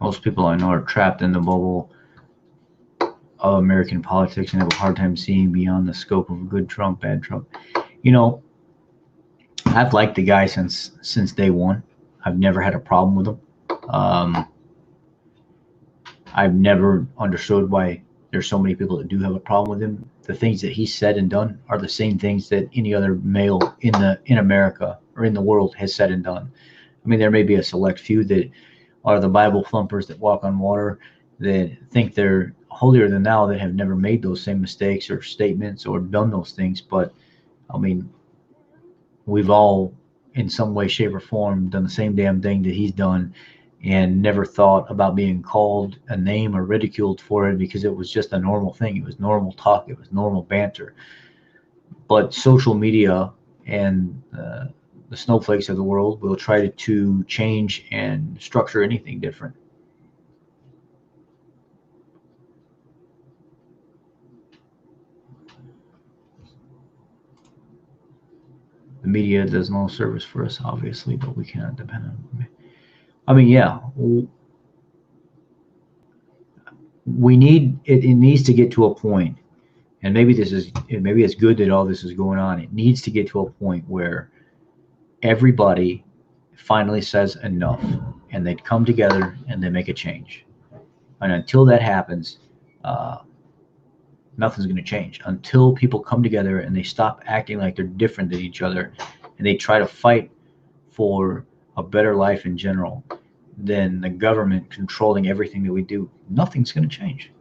Most people I know are trapped in the bubble of American politics and have a hard time seeing beyond the scope of good Trump, bad Trump. You know, I've liked the guy since day one. I've never had a problem with him. I've never understood why there's so many people that do have a problem with him. The things that he said and done are the same things that any other male in America or in the world has said and done. I mean, there may be a select few that are the Bible thumpers that walk on water, that think they're holier than thou, that have never made those same mistakes or statements or done those things. But I mean, we've all in some way, shape, or form done the same damn thing that he's done, and never thought about being called a name or ridiculed for it, because it was just a normal thing. It was normal talk. It was normal banter. But social media and the snowflakes of the world will try to change and structure anything different. The media does no service for us, obviously, but we cannot depend on them. I mean, yeah, we need it. It needs to get to a point, and maybe it's good that all this is going on. It needs to get to a point where everybody finally says enough, and they come together and they make a change. And until that happens, nothing's going to change. Until people come together and they stop acting like they're different than each other, and they try to fight for a better life in general than the government controlling everything that we do, nothing's going to change.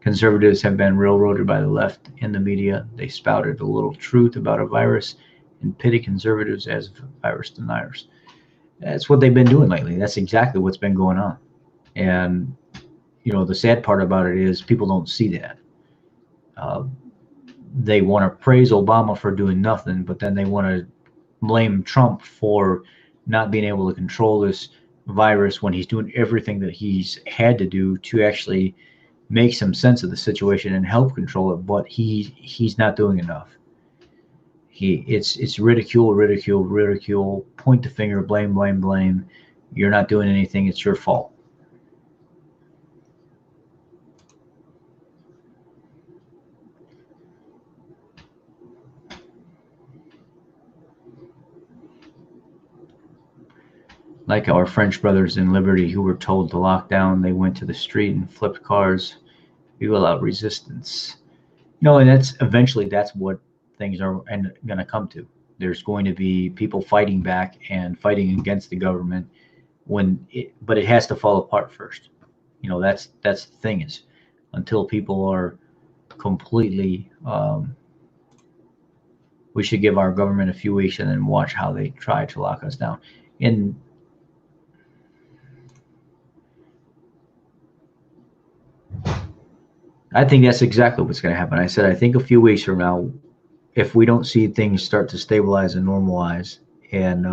Conservatives have been railroaded by the left in the media. They spouted a little truth about a virus and pitted conservatives as virus deniers. That's what they've been doing lately. That's exactly what's been going on. And, you know, the sad part about it is people don't see that. They want to praise Obama for doing nothing, but then they want to blame Trump for not being able to control this virus when he's doing everything that he's had to do to actually make some sense of the situation and help control it. But he's not doing enough. It's ridicule, point the finger, blame. You're not doing anything. It's your fault. Like our French brothers in Liberty who were told to lock down, they went to the street and flipped cars. We allowed resistance. No, and that's what things are going to come to. There's going to be people fighting back and fighting against the government but it has to fall apart first. You know, that's the thing, is until people are completely, we should give our government a few weeks and then watch how they try to lock us down. And I think that's exactly what's going to happen. I said, I think a few weeks from now, if we don't see things start to stabilize and normalize, and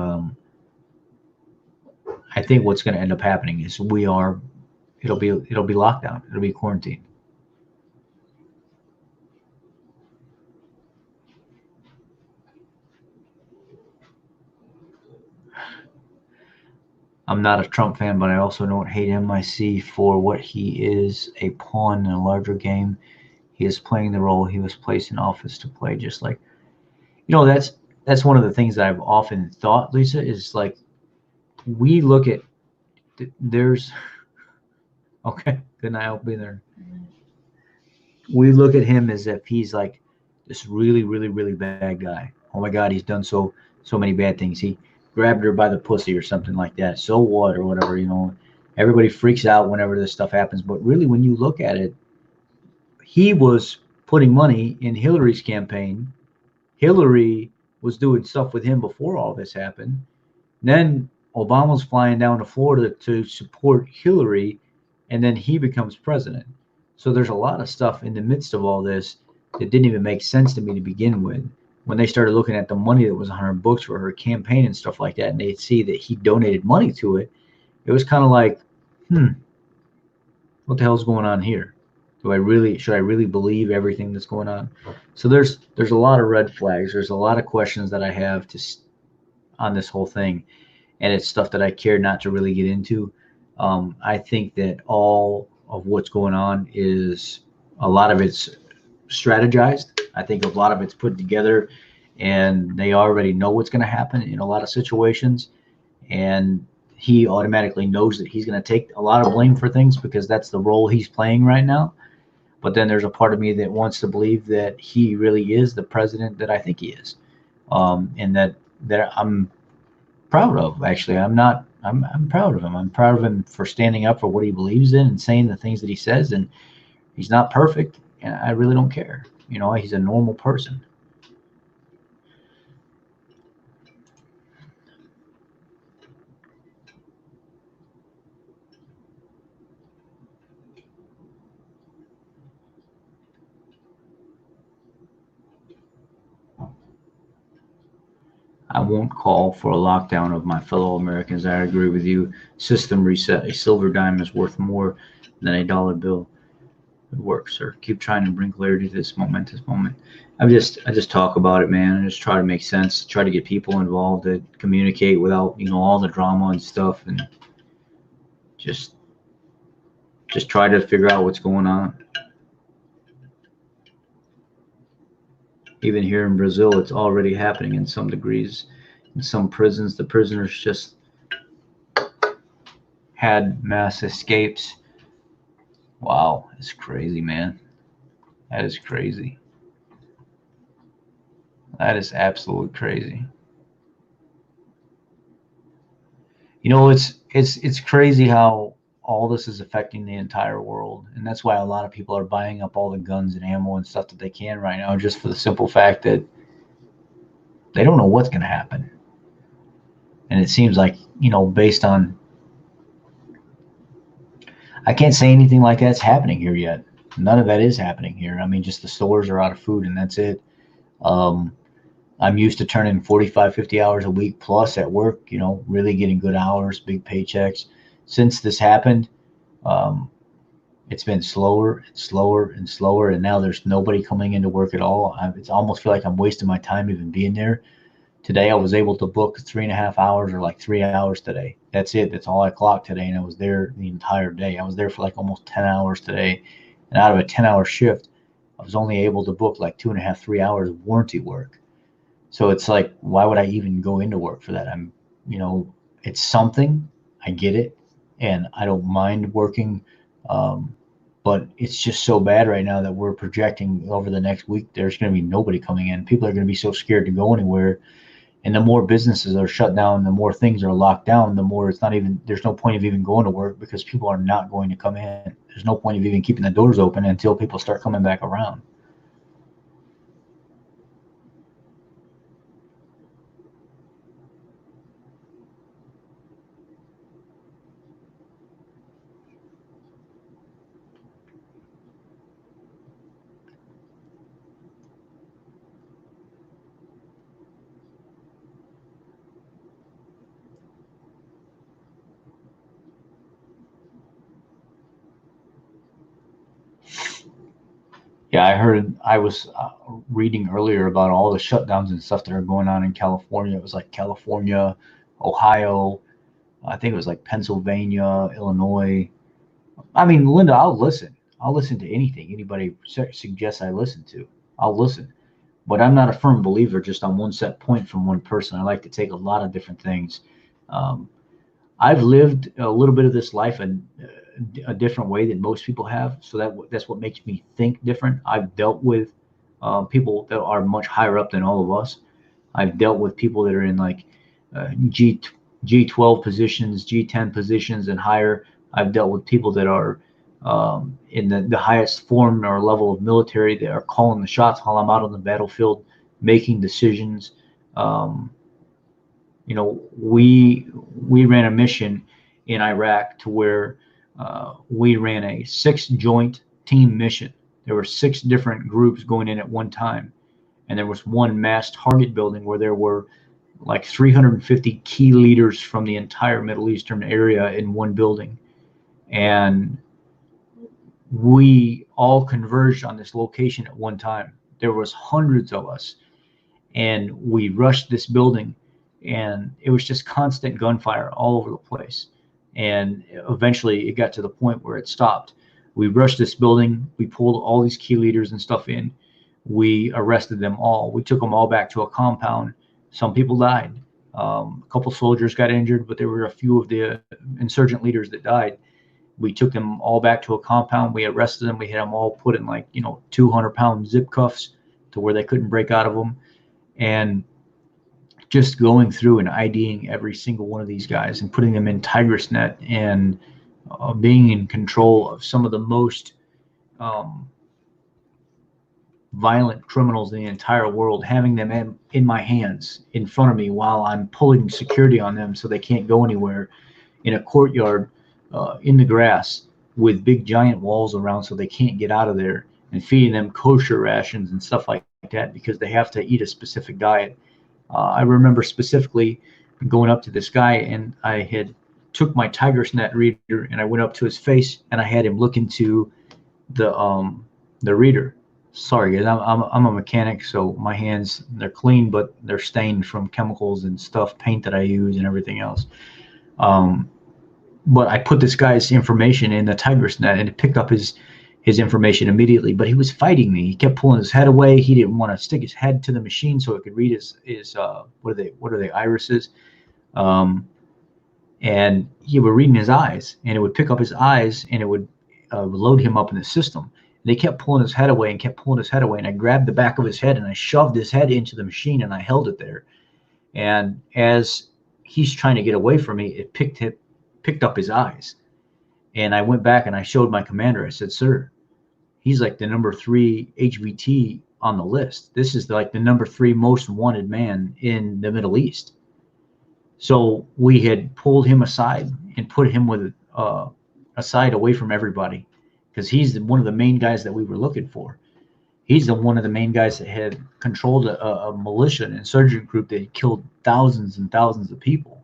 I think what's going to end up happening is it'll be lockdown. It'll be quarantine. I'm not a Trump fan, but I also don't hate him. I see for what he is, a pawn in a larger game. He is playing the role he was placed in office to play. Just like, you know, that's one of the things that I've often thought, Lisa, is like, we look at, there's, okay, good night, I'll be there. We look at him as if he's like this really bad guy. Oh my God, he's done so many bad things. He grabbed her by the pussy or something like that. So what, or whatever, you know. Everybody freaks out whenever this stuff happens. But really, when you look at it, he was putting money in Hillary's campaign. Hillary was doing stuff with him before all this happened. Then Obama's flying down to Florida to support Hillary, and then he becomes president. So there's a lot of stuff in the midst of all this that didn't even make sense to me to begin with. When they started looking at the money that was on her books for her campaign and stuff like that, and they'd see that he donated money to it, it was kind of like, what the hell's going on here? Should I really believe everything that's going on? So there's a lot of red flags. There's a lot of questions that I have on this whole thing, and it's stuff that I care not to really get into. I think that all of what's going on is, a lot of it's strategized. I think a lot of it's put together, and they already know what's going to happen in a lot of situations. And he automatically knows that he's going to take a lot of blame for things because that's the role he's playing right now. But then there's a part of me that wants to believe that he really is the president that I think he is, and that I'm proud of. Actually, I'm not. I'm proud of him. I'm proud of him for standing up for what he believes in and saying the things that he says. And he's not perfect, and I really don't care. You know, he's a normal person. I won't call for a lockdown of my fellow Americans. I agree with you. System reset. A silver dime is worth more than a dollar bill. Good work, sir. Keep trying to bring clarity to this momentous moment. I just talk about it, man. I just try to make sense. Try to get people involved that communicate without, you know, all the drama and stuff, and just try to figure out what's going on. Even here in Brazil, it's already happening in some degrees. In some prisons, the prisoners just had mass escapes. Wow, it's crazy, man. That is crazy. That is absolutely crazy. You know, it's crazy how all this is affecting the entire world, and that's why a lot of people are buying up all the guns and ammo and stuff that they can right now, just for the simple fact that they don't know what's going to happen. And it seems like, you know, based on, I can't say anything like that's happening here yet. None of that is happening here. I mean, just the stores are out of food, and that's it. I'm used to turning 45, 50 hours a week plus at work, you know, really getting good hours, big paychecks. Since this happened, it's been slower and slower and slower, and now there's nobody coming into work at all. It's almost feel like I'm wasting my time even being there. Today I was able to book 3.5 hours or like 3 hours today. That's it. That's all I clocked today, and I was there the entire day. I was there for like almost 10 hours today, and out of a 10-hour shift, I was only able to book like 2.5, 3 hours of warranty work. So it's like, why would I even go into work for that? You know, it's something. I get it, and I don't mind working, but it's just so bad right now that we're projecting over the next week there's going to be nobody coming in. People are going to be so scared to go anywhere, and the more businesses are shut down, the more things are locked down, the more there's no point of even going to work because people are not going to come in. There's no point of even keeping the doors open until people start coming back around. Yeah, I was reading earlier about all the shutdowns and stuff that are going on in California. It was like California, Ohio, I think it was like Pennsylvania, Illinois. I mean, Linda, I'll listen. I'll listen to anything anybody suggests I listen to. I'll listen. But I'm not a firm believer just on one set point from one person. I like to take a lot of different things. Um, I've lived a little bit of this life in a different way than most people have, so that's what makes me think different. I've dealt with people that are much higher up than all of us. I've dealt with people that are in like G G12 positions, G10 positions, and higher. I've dealt with people that are in the highest form or level of military that are calling the shots while I'm out on the battlefield, making decisions. Um, you know, we ran a mission in Iraq to where we ran a 6 joint team mission. There were 6 different groups going in at one time, and there was one mass target building where there were like 350 key leaders from the entire Middle Eastern area in one building, and we all converged on this location at one time. There was hundreds of us, and we rushed this building, and it was just constant gunfire all over the place. And eventually it got to the point where it stopped. We rushed this building. We pulled all these key leaders and stuff in. We arrested them all. We took them all back to a compound. Some people died. A couple soldiers got injured, but there were a few of the insurgent leaders that died. We took them all back to a compound. We arrested them. We had them all put in 200-pound zip cuffs to where they couldn't break out of them. And just going through and IDing every single one of these guys and putting them in TigrisNet and being in control of some of the most violent criminals in the entire world, having them in my hands in front of me while I'm pulling security on them so they can't go anywhere, in a courtyard in the grass with big giant walls around so they can't get out of there, and feeding them kosher rations and stuff like that because they have to eat a specific diet. I remember specifically going up to this guy, and I had took my TigrisNet reader and I went up to his face and I had him look into the reader. Sorry guys, I'm a mechanic, so my hands, they're clean, but they're stained from chemicals and stuff, paint that I use and everything else. But I put this guy's information in the TigrisNet and it picked up his information immediately, but he was fighting me. He kept pulling his head away. He didn't want to stick his head to the machine so it could read his what are they, irises. And he would read in his eyes, and it would pick up his eyes, and it would load him up in the system. And they kept pulling his head away and kept pulling his head away, and I grabbed the back of his head and I shoved his head into the machine and I held it there. And as he's trying to get away from me, it picked up his eyes. And I went back and I showed my commander. I said, "Sir, he's like the number 3 HVT on the list. This is like the number 3 most wanted man in the Middle East." So we had pulled him aside and put him with aside away from everybody, because he's one of the main guys that we were looking for. He's one of the main guys that had controlled a militia, an insurgent group that had killed thousands and thousands of people.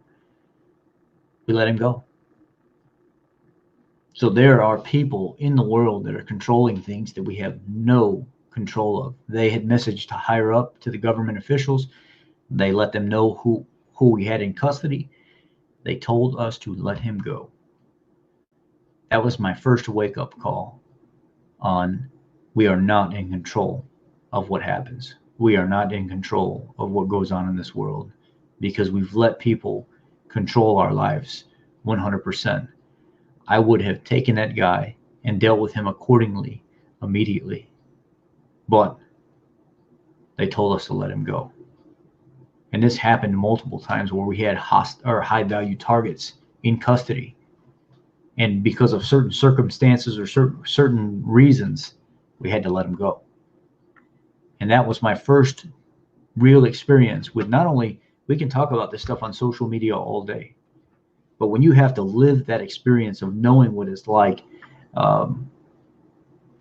We let him go. So there are people in the world that are controlling things that we have no control of. They had messaged to higher up, to the government officials. They let them know who we had in custody. They told us to let him go. That was my first wake-up call on, we are not in control of what happens. We are not in control of what goes on in this world, because we've let people control our lives 100%. I would have taken that guy and dealt with him accordingly immediately, but they told us to let him go. And this happened multiple times where we had high value targets in custody, and because of certain circumstances or certain reasons, we had to let them go. And that was my first real experience with, not only, we can talk about this stuff on social media all day, but when you have to live that experience of knowing what it's like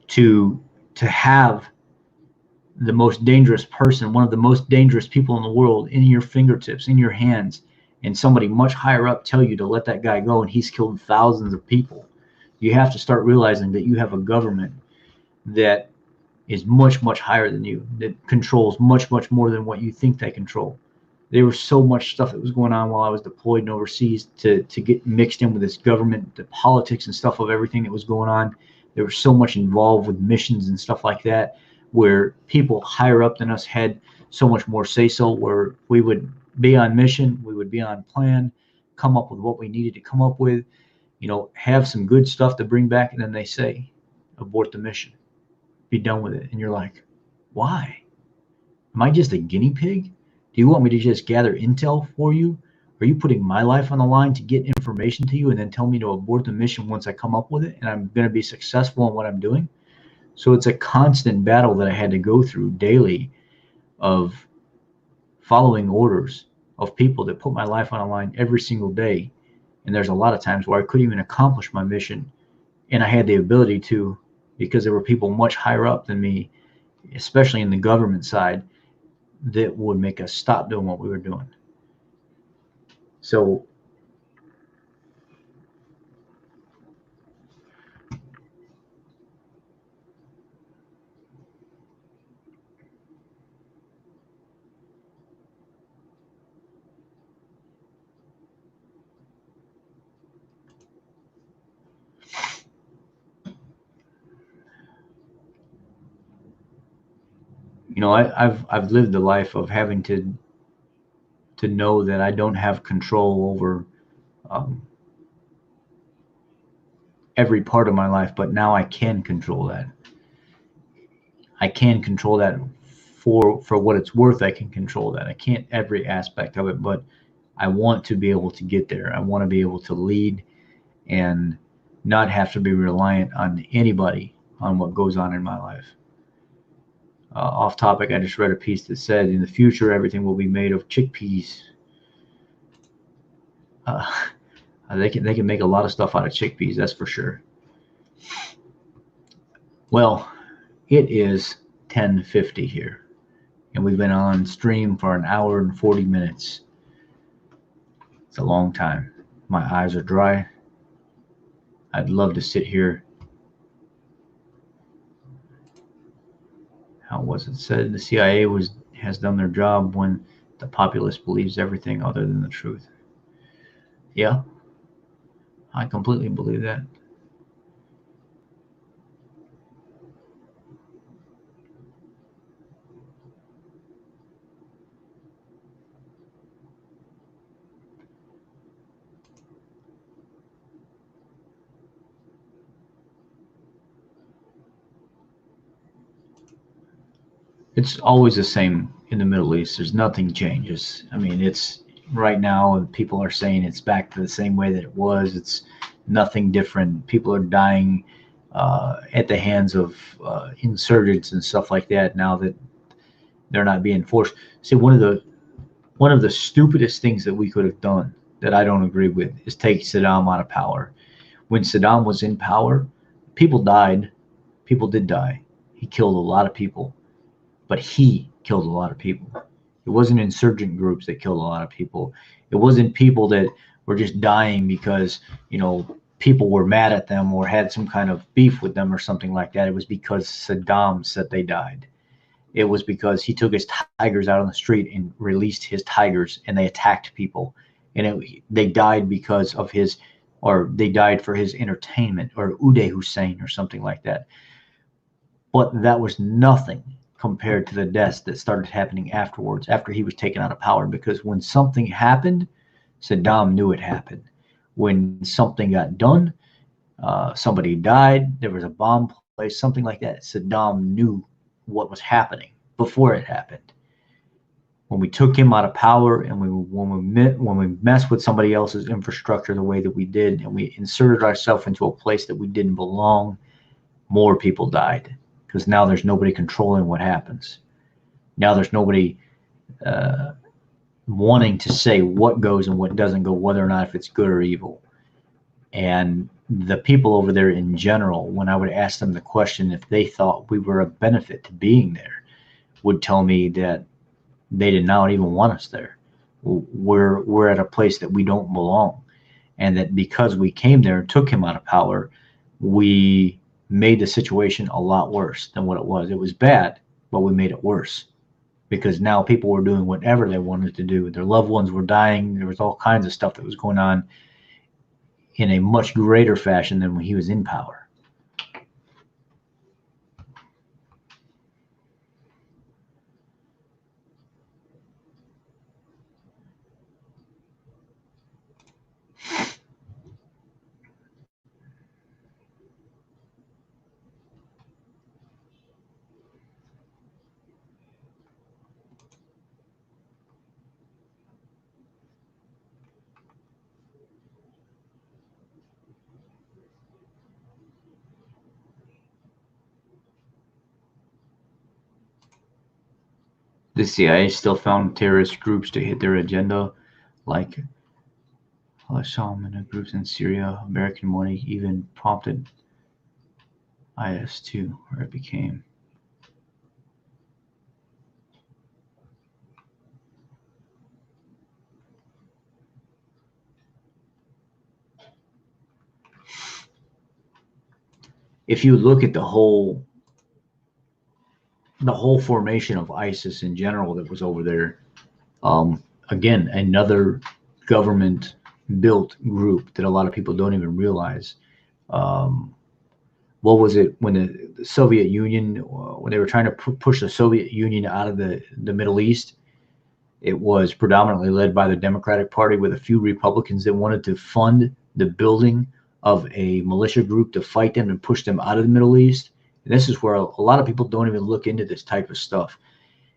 to have the most dangerous person, one of the most dangerous people in the world, in your fingertips, in your hands, and somebody much higher up tell you to let that guy go, and he's killed thousands of people, you have to start realizing that you have a government that is much, much higher than you, that controls much, much more than what you think they control. There was so much stuff that was going on while I was deployed and overseas to get mixed in with this government, the politics and stuff of everything that was going on. There was so much involved with missions and stuff like that, where people higher up than us had so much more say-so, where we would be on mission, we would be on plan, come up with what we needed to come up with, have some good stuff to bring back, and then they say, abort the mission, be done with it. And you're like, why? Am I just a guinea pig? Do you want me to just gather intel for you? Are you putting my life on the line to get information to you and then tell me to abort the mission once I come up with it and I'm going to be successful in what I'm doing? So it's a constant battle that I had to go through daily of following orders of people that put my life on the line every single day. And there's a lot of times where I couldn't even accomplish my mission, and I had the ability to, because there were people much higher up than me, especially in the government side, that would make us stop doing what we were doing. So I've lived the life of having to to know that I don't have control over every part of my life, but now I can control that. I can control that for what it's worth. I can control that. I can't every aspect of it, but I want to be able to get there. I want to be able to lead and not have to be reliant on anybody on what goes on in my life. Off topic, I just read a piece that said in the future everything will be made of chickpeas. They can make a lot of stuff out of chickpeas, that's for sure. Well, it is 10:50 here, and we've been on stream for an hour and 40 minutes. It's a long time. My eyes are dry. I'd love to sit here. How was it said? The CIA has done their job when the populace believes everything other than the truth. Yeah, I completely believe that. It's always the same in the Middle East. There's nothing changes. I mean, it's right now people are saying it's back to the same way that it was. It's nothing different. People are dying at the hands of insurgents and stuff like that now that they're not being forced. See, one of the stupidest things that we could have done that I don't agree with is take Saddam out of power. When Saddam was in power, people died. People did die. He killed a lot of people. But he killed a lot of people. It wasn't insurgent groups that killed a lot of people. It wasn't people that were just dying because, people were mad at them or had some kind of beef with them or something like that. It was because Saddam said they died. It was because he took his tigers out on the street and released his tigers and they attacked people. And they died because of they died for his entertainment, or Uday Hussein or something like that. But that was nothing compared to the deaths that started happening afterwards, after he was taken out of power. Because when something happened, Saddam knew it happened. When something got done, somebody died, there was a bomb placed, something like that, Saddam knew what was happening before it happened. When we took him out of power and when we messed with somebody else's infrastructure the way that we did, and we inserted ourselves into a place that we didn't belong, more people died. Because now there's nobody controlling what happens. Now there's nobody wanting to say what goes and what doesn't go, whether or not if it's good or evil. And the people over there in general, when I would ask them the question if they thought we were a benefit to being there, would tell me that they did not even want us there. We're at a place that we don't belong. And that because we came there and took him out of power, we made the situation a lot worse than what it was. It was bad, but we made it worse because now people were doing whatever they wanted to do. Their loved ones were dying. There was all kinds of stuff that was going on in a much greater fashion than when he was in power. The CIA still found terrorist groups to hit their agenda, like al-Shabaab groups in Syria. American money even prompted IS to where it became. If you look at the whole formation of ISIS in general that was over there, again, another government built group that a lot of people don't even realize. What was it when the Soviet Union, when they were trying to push the Soviet Union out of the Middle East, It was predominantly led by the Democratic Party, with a few Republicans that wanted to fund the building of a militia group to fight them and push them out of the Middle East. And this is where a lot of people don't even look into this type of stuff.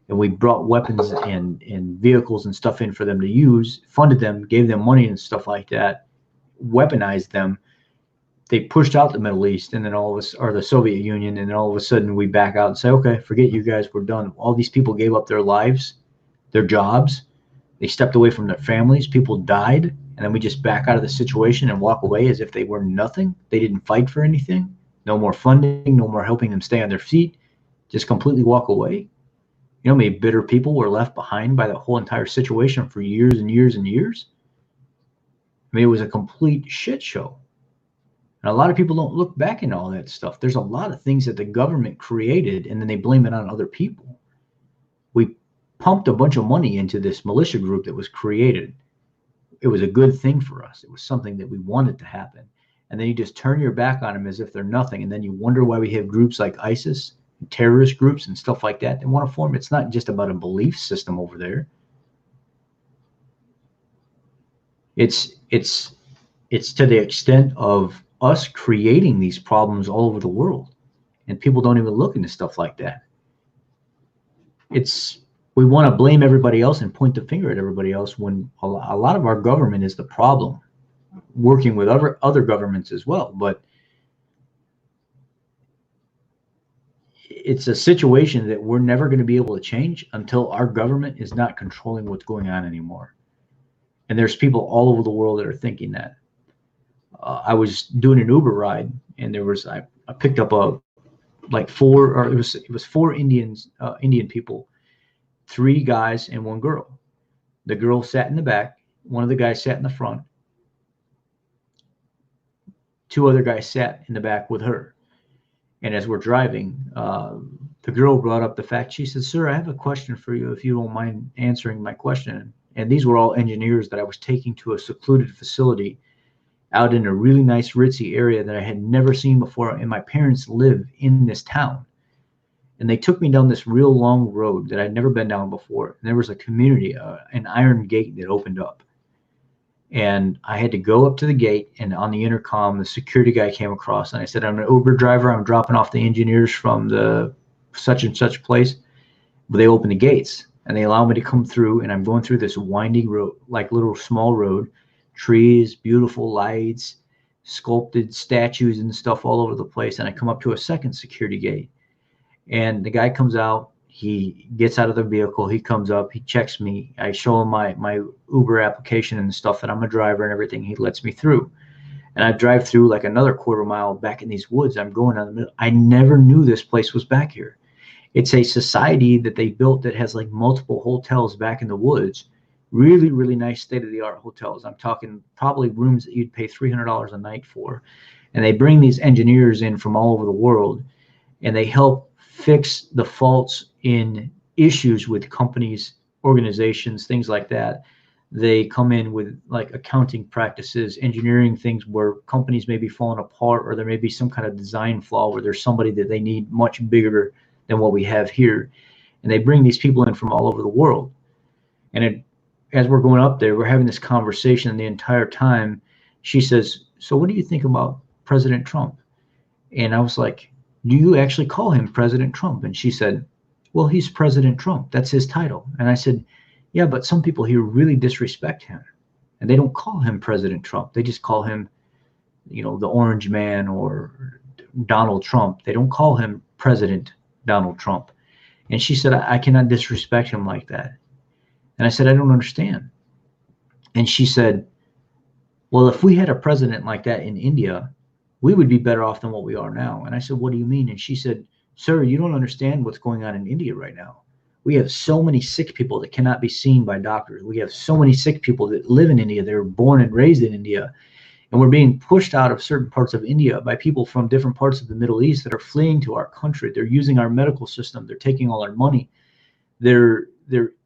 And we brought weapons and vehicles and stuff in for them to use, funded them, gave them money and stuff like that, weaponized them. They pushed out the Middle East, and then or the Soviet Union, and then all of a sudden we back out and say, okay, forget you guys, we're done. All these people gave up their lives, their jobs. They stepped away from their families. People died, and then we just back out of the situation and walk away as if they were nothing. They didn't fight for anything. No more funding, no more helping them stay on their feet. Just completely walk away. You know how many bitter people were left behind by the whole entire situation for years and years and years? I mean, it was a complete shit show. And a lot of people don't look back into all that stuff. There's a lot of things that the government created, and then they blame it on other people. We pumped a bunch of money into this militia group that was created. It was a good thing for us. It was something that we wanted to happen. And then you just turn your back on them as if they're nothing. And then you wonder why we have groups like ISIS, terrorist groups and stuff like that. They want to form. It's not just about a belief system over there. It's to the extent of us creating these problems all over the world, and people don't even look into stuff like that. We want to blame everybody else and point the finger at everybody else, when a lot of our government is the problem, working with other governments as well. But it's a situation that we're never going to be able to change until our government is not controlling what's going on anymore. And there's people all over the world that are thinking that. I was doing an Uber ride, and I picked up it was four Indian people, 3 guys and 1 girl. The girl sat in the back, one of the guys sat in the front, 2 other guys sat in the back with her. And as we're driving, the girl brought up the fact, she said, "Sir, I have a question for you, if you don't mind answering my question." And these were all engineers that I was taking to a secluded facility out in a really nice ritzy area that I had never seen before. And my parents live in this town. And they took me down this real long road that I'd never been down before. And there was a community, an iron gate that opened up. And I had to go up to the gate, and on the intercom, the security guy came across, and I said, "I'm an Uber driver. I'm dropping off the engineers from the such and such place." But they opened the gates, and they allowed me to come through, and I'm going through this winding road, like little small road, trees, beautiful lights, sculpted statues and stuff all over the place. And I come up to a second security gate, and the guy comes out. He gets out of the vehicle. He comes up. He checks me. I show him my Uber application and stuff, that I'm a driver and everything. He lets me through. And I drive through like another quarter mile back in these woods. I'm going down the middle. I never knew this place was back here. It's a society that they built that has like multiple hotels back in the woods. Really, really nice state-of-the-art hotels. I'm talking probably rooms that you'd pay $300 a night for. And they bring these engineers in from all over the world, and they help fix the faults in issues with companies, organizations, things like that. They come in with like accounting practices, engineering things where companies may be falling apart, or there may be some kind of design flaw where there's somebody that they need much bigger than what we have here. And they bring these people in from all over the world. And as we're going up there, we're having this conversation, and the entire time she says, "So what do you think about President Trump?" And I was like, "Do you actually call him President Trump?" And she said, "Well, he's President Trump. That's his title." And I said, "Yeah, but some people here really disrespect him, and they don't call him President Trump. They just call him, the Orange Man or Donald Trump. They don't call him President Donald Trump." And she said, I cannot disrespect him like that." And I said, "I don't understand." And she said, "Well, if we had a president like that in India, we would be better off than what we are now." And I said, "What do you mean?" And she said, "Sir, you don't understand what's going on in India right now. We have so many sick people that cannot be seen by doctors. We have so many sick people that live in India. They were born and raised in India. And we're being pushed out of certain parts of India by people from different parts of the Middle East that are fleeing to our country. They're using our medical system. They're taking all our money. They're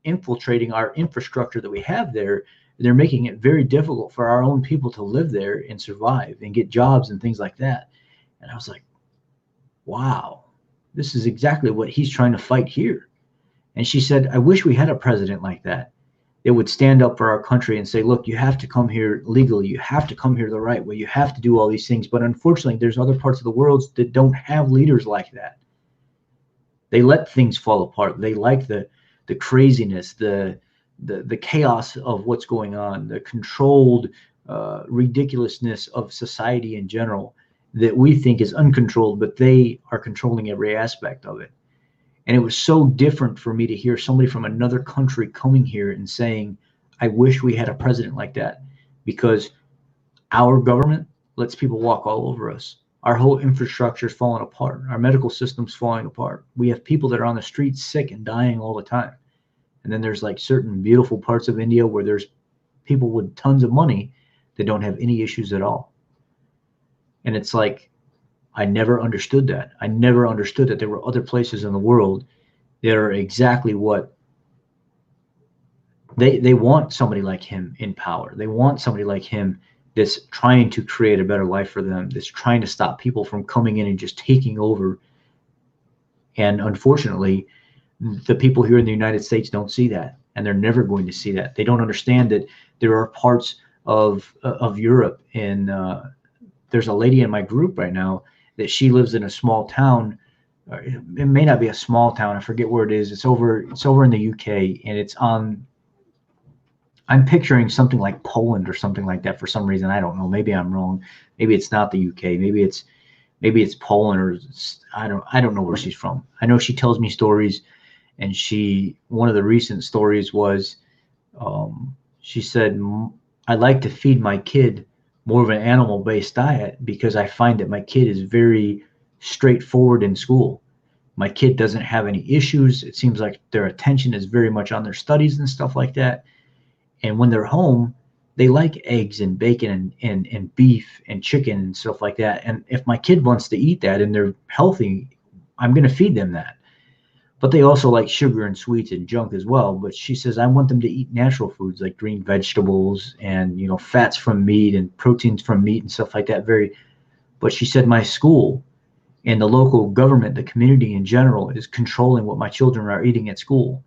infiltrating our infrastructure that we have there. They're making it very difficult for our own people to live there and survive and get jobs and things like that." And I was like, wow, this is exactly what he's trying to fight here. And she said, "I wish we had a president like that. that would stand up for our country and say, look, you have to come here legally. You have to come here the right way. You have to do all these things. But unfortunately, there's other parts of the world that don't have leaders like that. They let things fall apart. They like the craziness, the chaos of what's going on, the controlled ridiculousness of society in general that we think is uncontrolled, but they are controlling every aspect of it. And it was so different for me to hear somebody from another country coming here and saying, I wish we had a president like that, because our government lets people walk all over us. Our whole infrastructure is falling apart. Our medical system's falling apart. We have people that are on the streets sick and dying all the time. And then there's like certain beautiful parts of India where there's people with tons of money that don't have any issues at all. And it's like, I never understood that. I never understood that there were other places in the world that are exactly what they want somebody like him in power. They want somebody like him that's trying to create a better life for them, that's trying to stop people from coming in and just taking over. And unfortunately, the people here in the United States don't see that, and they're never going to see that. They don't understand that there are parts of Europe, and there's a lady in my group right now that she lives in a small town. It may not be a small town. I forget where it is. It's over in the UK, and it's on, I'm picturing something like Poland or something like that for some reason. I don't know. Maybe I'm wrong. Maybe it's not the UK. Maybe it's Poland, or I don't know where she's from. I know she tells me stories, and one of the recent stories was, she said, I like to feed my kid more of an animal-based diet because I find that my kid is very straightforward in school. My kid doesn't have any issues. It seems like their attention is very much on their studies and stuff like that. And when they're home, they like eggs and bacon and beef and chicken and stuff like that. And if my kid wants to eat that and they're healthy, I'm going to feed them that. But they also like sugar and sweets and junk as well. But she says, I want them to eat natural foods like green vegetables and, fats from meat and proteins from meat and stuff like that. But she said, my school and the local government, the community in general, is controlling what my children are eating at school.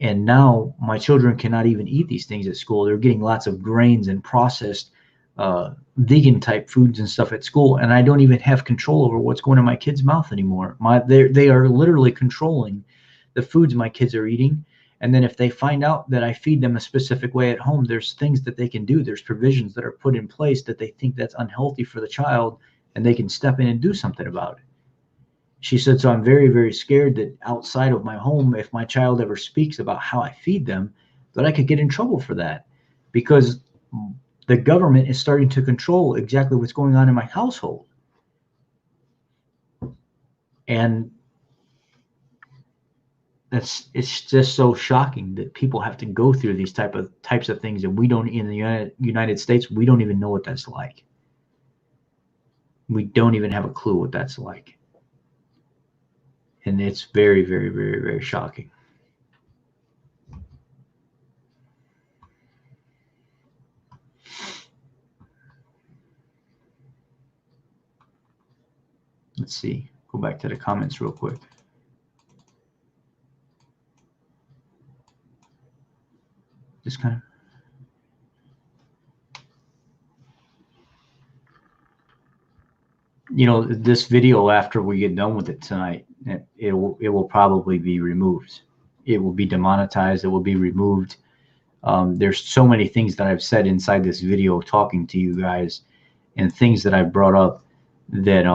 And now my children cannot even eat these things at school. They're getting lots of grains and processed vegan type foods and stuff at school. And I don't even have control over what's going in my kids' mouth anymore. They are literally controlling the foods my kids are eating. And then if they find out that I feed them a specific way at home, there's things that they can do. There's provisions that are put in place that they think that's unhealthy for the child, and they can step in and do something about it. She said, so I'm very, very scared that outside of my home, if my child ever speaks about how I feed them, that I could get in trouble for that, because the government is starting to control exactly what's going on in my household. And it's just so shocking that people have to go through these types of things, and we don't, in the United States, we don't even know what that's like. We don't even have a clue what that's like. And it's very, very, very, very shocking. Let's see. Go back to the comments real quick. Just kind of. This video, after we get done with it tonight, it will probably be removed. It will be demonetized. It will be removed. There's so many things that I've said inside this video talking to you guys, and things that I've brought up that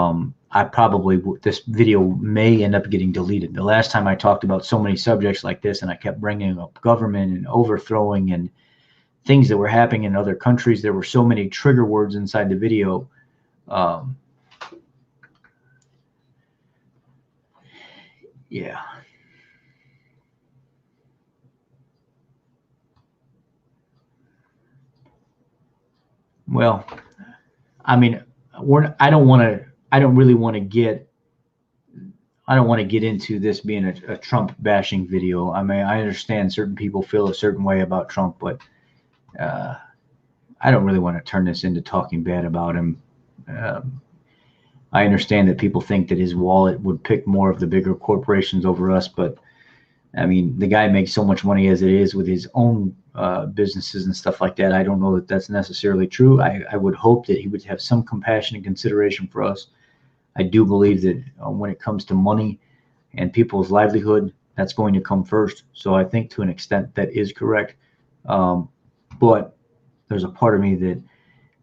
this video may end up getting deleted. The last time I talked about so many subjects like this, and I kept bringing up government and overthrowing and things that were happening in other countries, there were so many trigger words inside the video. Yeah. Well, I mean, I don't really want to get into this being a Trump bashing video. I mean, I understand certain people feel a certain way about Trump, but I don't really want to turn this into talking bad about him. I understand that people think that his wallet would pick more of the bigger corporations over us, but I mean, the guy makes so much money as it is with his own businesses and stuff like that. I don't know that that's necessarily true. I would hope that he would have some compassion and consideration for us. I do believe that when it comes to money and people's livelihood, that's going to come first. So I think to an extent that is correct. Um, but there's a part of me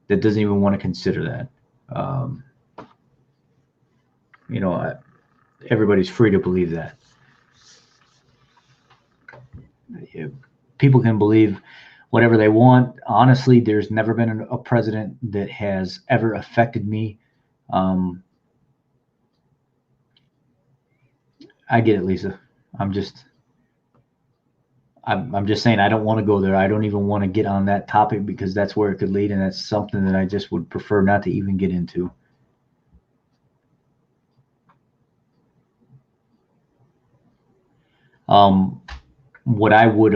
that doesn't even want to consider that. Um, you know, everybody's free to believe that. People can believe whatever they want. Honestly, there's never been a president that has ever affected me. Um, I get it, Lisa. I'm just I'm just saying I don't want to go there. I don't even want to get on that topic because that's where it could lead, and that's something that I just would prefer not to even get into. Um, what I would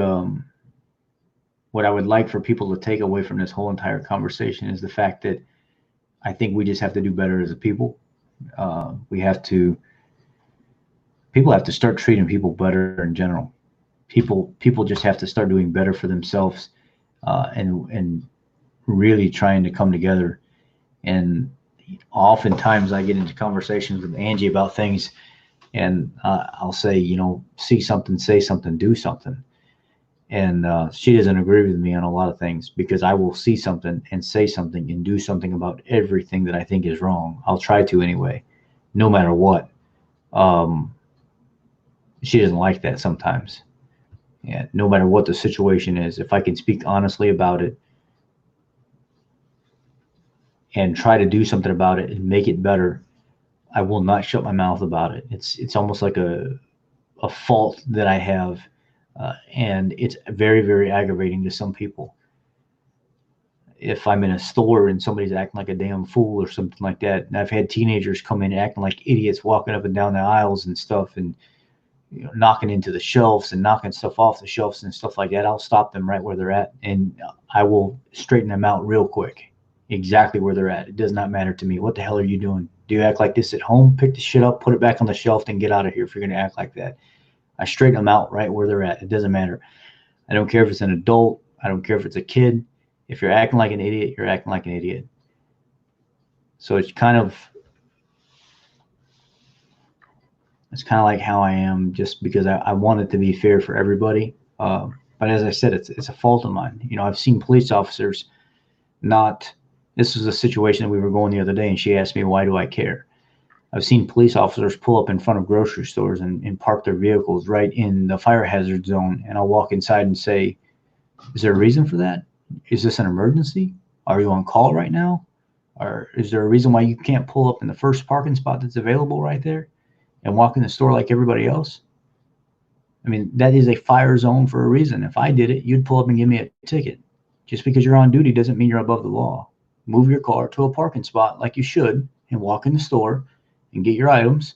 what I would like for people to take away from this whole entire conversation is the fact that I think we just have to do better as a people. We have to people have to start treating people better in general. People just have to start doing better for themselves, and really trying to come together. And oftentimes I get into conversations with Angie about things, and I'll say, see something, say something, do something. And she doesn't agree with me on a lot of things because I will see something and say something and do something about everything that I think is wrong. I'll try to anyway, no matter what. Um, she doesn't like that sometimes. Yeah, no matter what the situation is, if I can speak honestly about it and try to do something about it and make it better, I will not shut my mouth about it. It's almost like a fault that I have, and it's very very aggravating to some people. If I'm in a store and somebody's acting like a damn fool or something like that, and I've had teenagers come in acting like idiots, walking up and down the aisles and stuff, and knocking into the shelves and knocking stuff off the shelves and stuff like that, I'll stop them right where they're at, and I will straighten them out real quick, exactly where they're at. It does not matter to me. What the hell are you doing? Do you act like this at home? Pick the shit up, put it back on the shelf, and get out of here if you're going to act like that. I straighten them out right where they're at. It doesn't matter. I don't care if it's an adult. I don't care if it's a kid. If you're acting like an idiot, you're acting like an idiot. So it's kind of like how I am, just because I want it to be fair for everybody. But as I said, it's a fault of mine. I've seen police officers not. This was a situation that we were going the other day, and she asked me, why do I care? I've seen police officers pull up in front of grocery stores and park their vehicles right in the fire hazard zone. And I'll walk inside and say, is there a reason for that? Is this an emergency? Are you on call right now? Or is there a reason why you can't pull up in the first parking spot that's available right there and walk in the store like everybody else? I mean, that is a fire zone for a reason. If I did it, you'd pull up and give me a ticket. Just because you're on duty doesn't mean you're above the law. Move your car to a parking spot like you should and walk in the store and get your items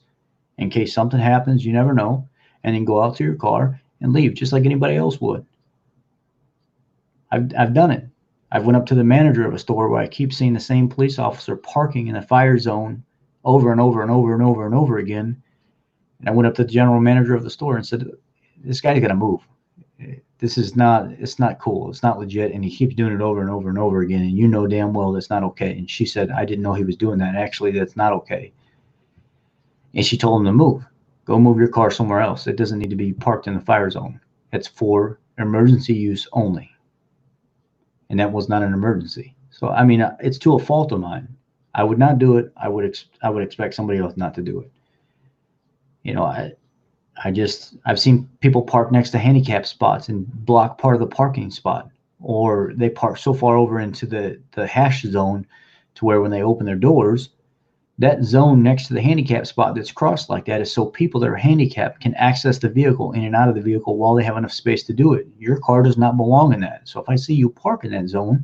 in case something happens, you never know, and then go out to your car and leave just like anybody else would. I've done it. I've went up to the manager of a store where I keep seeing the same police officer parking in a fire zone over and over and over and over and over again. And I went up to the general manager of the store and said, this guy's got to move. It's not cool. It's not legit. And he keeps doing it over and over and over again. And you know damn well that's not okay. And she said, I didn't know he was doing that. Actually, that's not okay. And she told him to move. Go move your car somewhere else. It doesn't need to be parked in the fire zone. It's for emergency use only. And that was not an emergency. So, I mean, it's to a fault of mine. I would not do it. I would expect somebody else not to do it. I've seen people park next to handicap spots and block part of the parking spot, or they park so far over into the hash zone to where when they open their doors, that zone next to the handicap spot that's crossed like that is so people that are handicapped can access the vehicle in and out of the vehicle while they have enough space to do it. Your car does not belong in that. So if I see you park in that zone,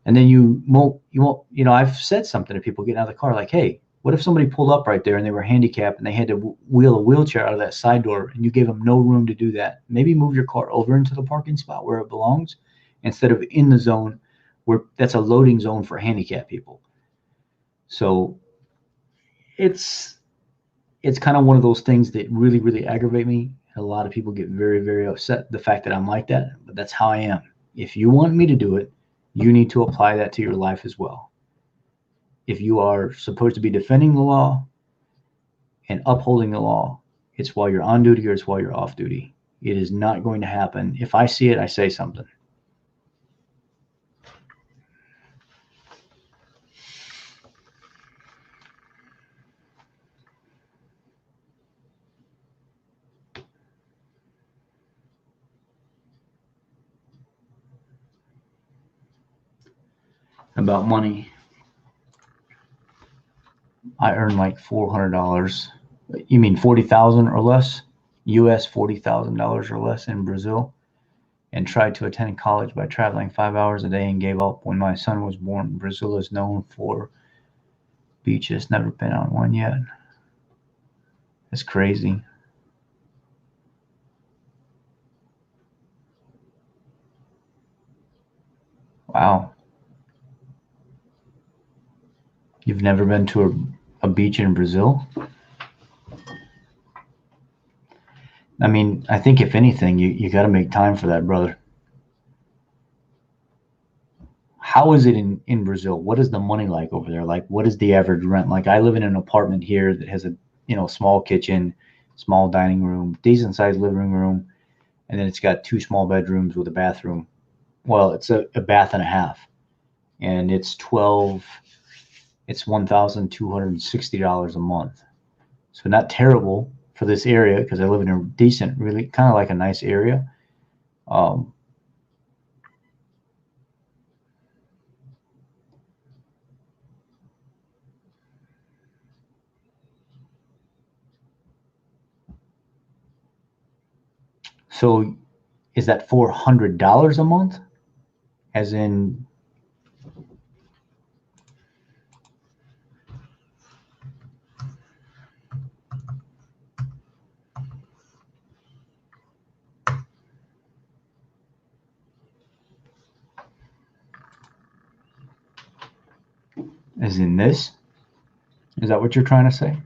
and then you won't, I've said something to people getting out of the car like, hey, what if somebody pulled up right there and they were handicapped and they had to wheel a wheelchair out of that side door and you gave them no room to do that? Maybe move your car over into the parking spot where it belongs instead of in the zone where that's a loading zone for handicapped people. So it's kind of one of those things that really, really aggravate me. A lot of people get very, very upset the fact that I'm like that, but that's how I am. If you want me to do it, you need to apply that to your life as well. If you are supposed to be defending the law and upholding the law, it's while you're on duty or it's while you're off duty. It is not going to happen. If I see it, I say something. About money, I earn like $400. You mean 40,000 or less? US $40,000 or less in Brazil, and tried to attend college by traveling 5 hours a day and gave up when my son was born. Brazil is known for beaches. Never been on one yet. That's crazy. Wow. You've never been to a beach in Brazil? I mean, I think if anything, you got to make time for that, brother. How is it in Brazil? What is the money like over there? Like, what is the average rent? Like, I live in an apartment here that has a, small kitchen, small dining room, decent sized living room, and then it's got two small bedrooms with a bathroom. Well, it's a bath and a half, and it's $1,260 a month. So not terrible for this area because I live in a decent, really kind of like a nice area. Um, so is that $400 a month? As in, this? Is that what you're trying to say?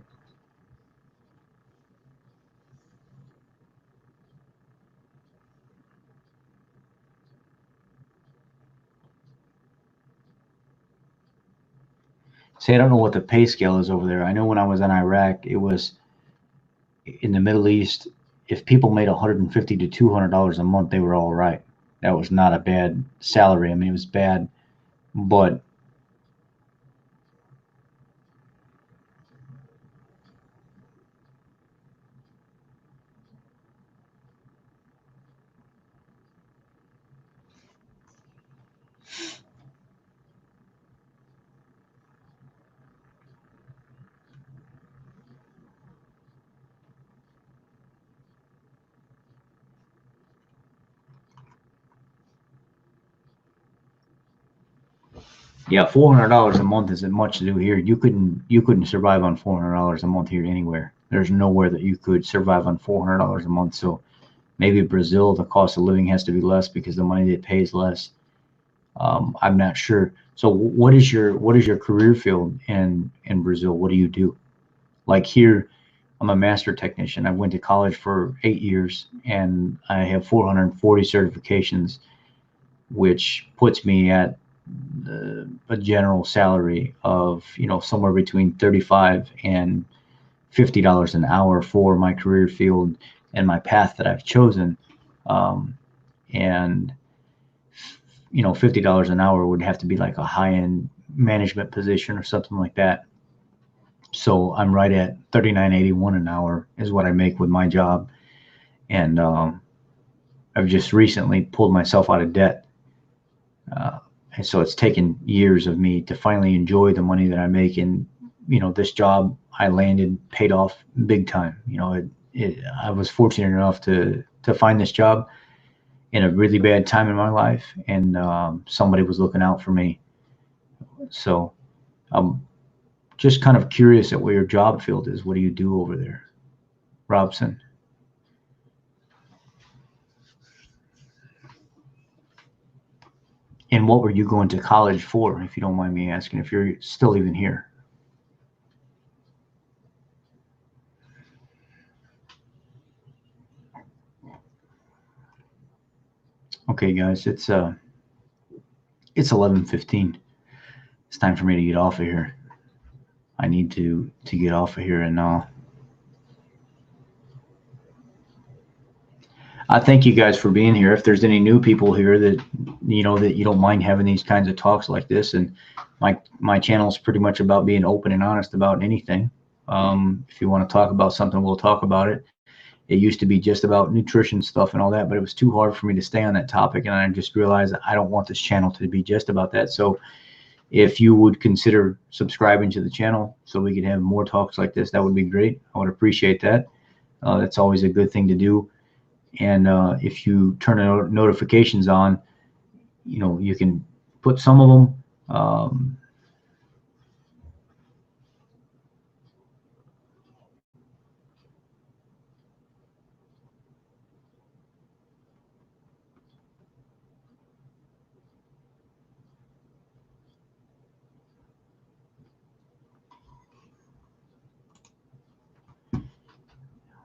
See, I don't know what the pay scale is over there. I know when I was in Iraq, it was in the Middle East. If people made $150 to $200 a month, they were all right. That was not a bad salary. I mean, it was bad, but yeah, $400 a month isn't much to do here. You couldn't survive on $400 a month here anywhere. There's nowhere that you could survive on $400 a month. So maybe Brazil, the cost of living has to be less because the money they pay is less. I'm not sure. So what is your career field in Brazil? What do you do? Like here, I'm a master technician. I went to college for 8 years and I have 440 certifications, which puts me at a general salary of somewhere between 35 and $50 an hour for my career field and my path that I've chosen. And $50 an hour would have to be like a high-end management position or something like that. So I'm right at 39.81 an hour is what I make with my job, and I've just recently pulled myself out of debt. And so it's taken years of me to finally enjoy the money that I make. And, this job I landed paid off big time. I was fortunate enough to find this job in a really bad time in my life, and somebody was looking out for me. So I'm just kind of curious at what your job field is. What do you do over there, Robson? And what were you going to college for, if you don't mind me asking, if you're still even here? Okay, guys, it's 11:15. It's time for me to get off of here. I need to get off of here, and I thank you guys for being here. If there's any new people here that that you don't mind having these kinds of talks like this, and my channel is pretty much about being open and honest about anything. If you want to talk about something, we'll talk about it. It used to be just about nutrition stuff and all that, but it was too hard for me to stay on that topic, and I just realized that I don't want this channel to be just about that. So if you would consider subscribing to the channel so we could have more talks like this, that would be great. I would appreciate that. That's always a good thing to do. And if you turn the notifications on, you can put some of them.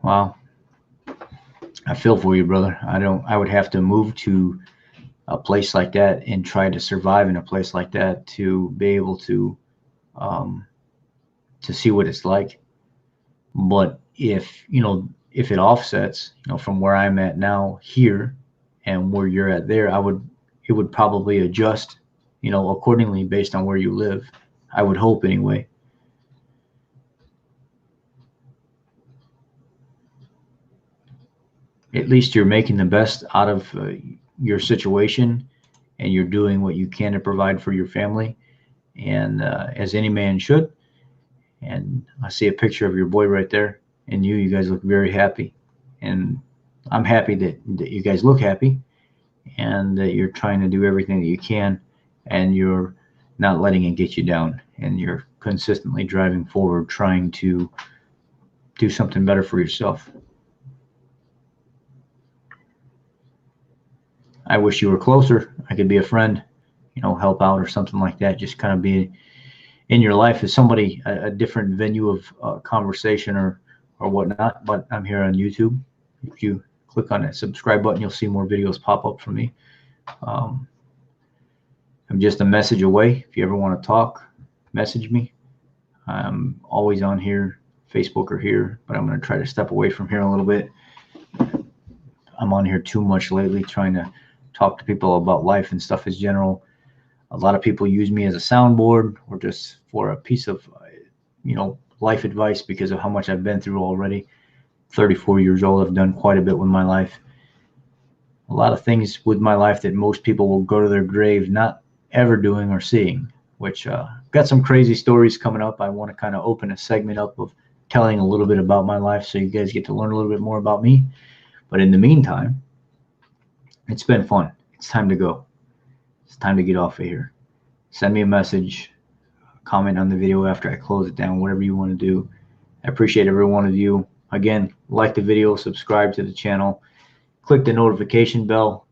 Wow, I feel for you, brother. I would have to move to a place like that and try to survive in a place like that to be able um, to see what it's like. But if it offsets, from where I'm at now here and where you're at there, it would probably adjust, accordingly based on where you live. I would hope anyway. At least you're making the best out of your situation, and you're doing what you can to provide for your family, and as any man should. And I see a picture of your boy right there, and you guys look very happy, and I'm happy that you guys look happy, and that you're trying to do everything that you can, and you're not letting it get you down, and you're consistently driving forward, trying to do something better for yourself. I wish you were closer. I could be a friend, help out or something like that. Just kind of be in your life as somebody, a different venue of conversation or whatnot. But I'm here on YouTube. If you click on that subscribe button, you'll see more videos pop up from me. I'm just a message away. If you ever want to talk, message me. I'm always on here, Facebook or here, but I'm going to try to step away from here a little bit. I'm on here too much lately, trying to talk to people about life and stuff as general. A lot of people use me as a soundboard or just for a piece of, life advice because of how much I've been through already. 34 years old. I've done quite a bit with my life. A lot of things with my life that most people will go to their grave not ever doing or seeing, which got some crazy stories coming up. I want to kind of open a segment up of telling a little bit about my life so you guys get to learn a little bit more about me. But in the meantime, it's been fun. It's time to go. It's time to get off of here. Send me a message, comment on the video after I close it down, whatever you want to do. I appreciate every one of you. Again, like the video, subscribe to the channel, click the notification bell.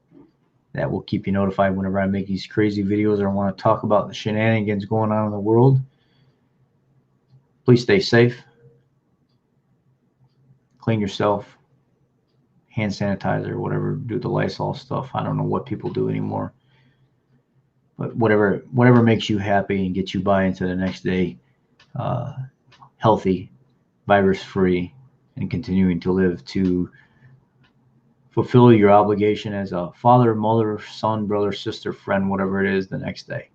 That will keep you notified whenever I make these crazy videos or I want to talk about the shenanigans going on in the world. Please stay safe. Clean yourself. Hand sanitizer, whatever, do the Lysol stuff. I don't know what people do anymore. But whatever makes you happy and gets you by into the next day, healthy, virus-free, and continuing to live to fulfill your obligation as a father, mother, son, brother, sister, friend, whatever it is the next day.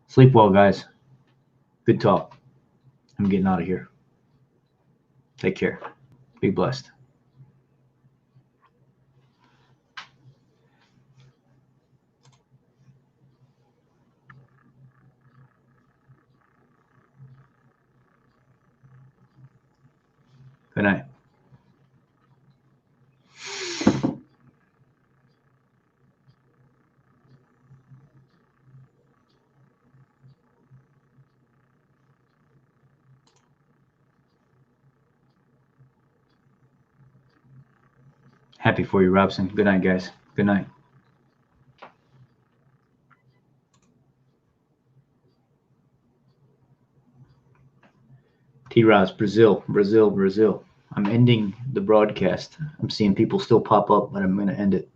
Sleep well, guys. Good talk. I'm getting out of here. Take care. Be blessed. Good night. Happy for you, Robson. Good night, guys. Good night. T-Roz, Brazil, Brazil, Brazil. I'm ending the broadcast. I'm seeing people still pop up, but I'm going to end it.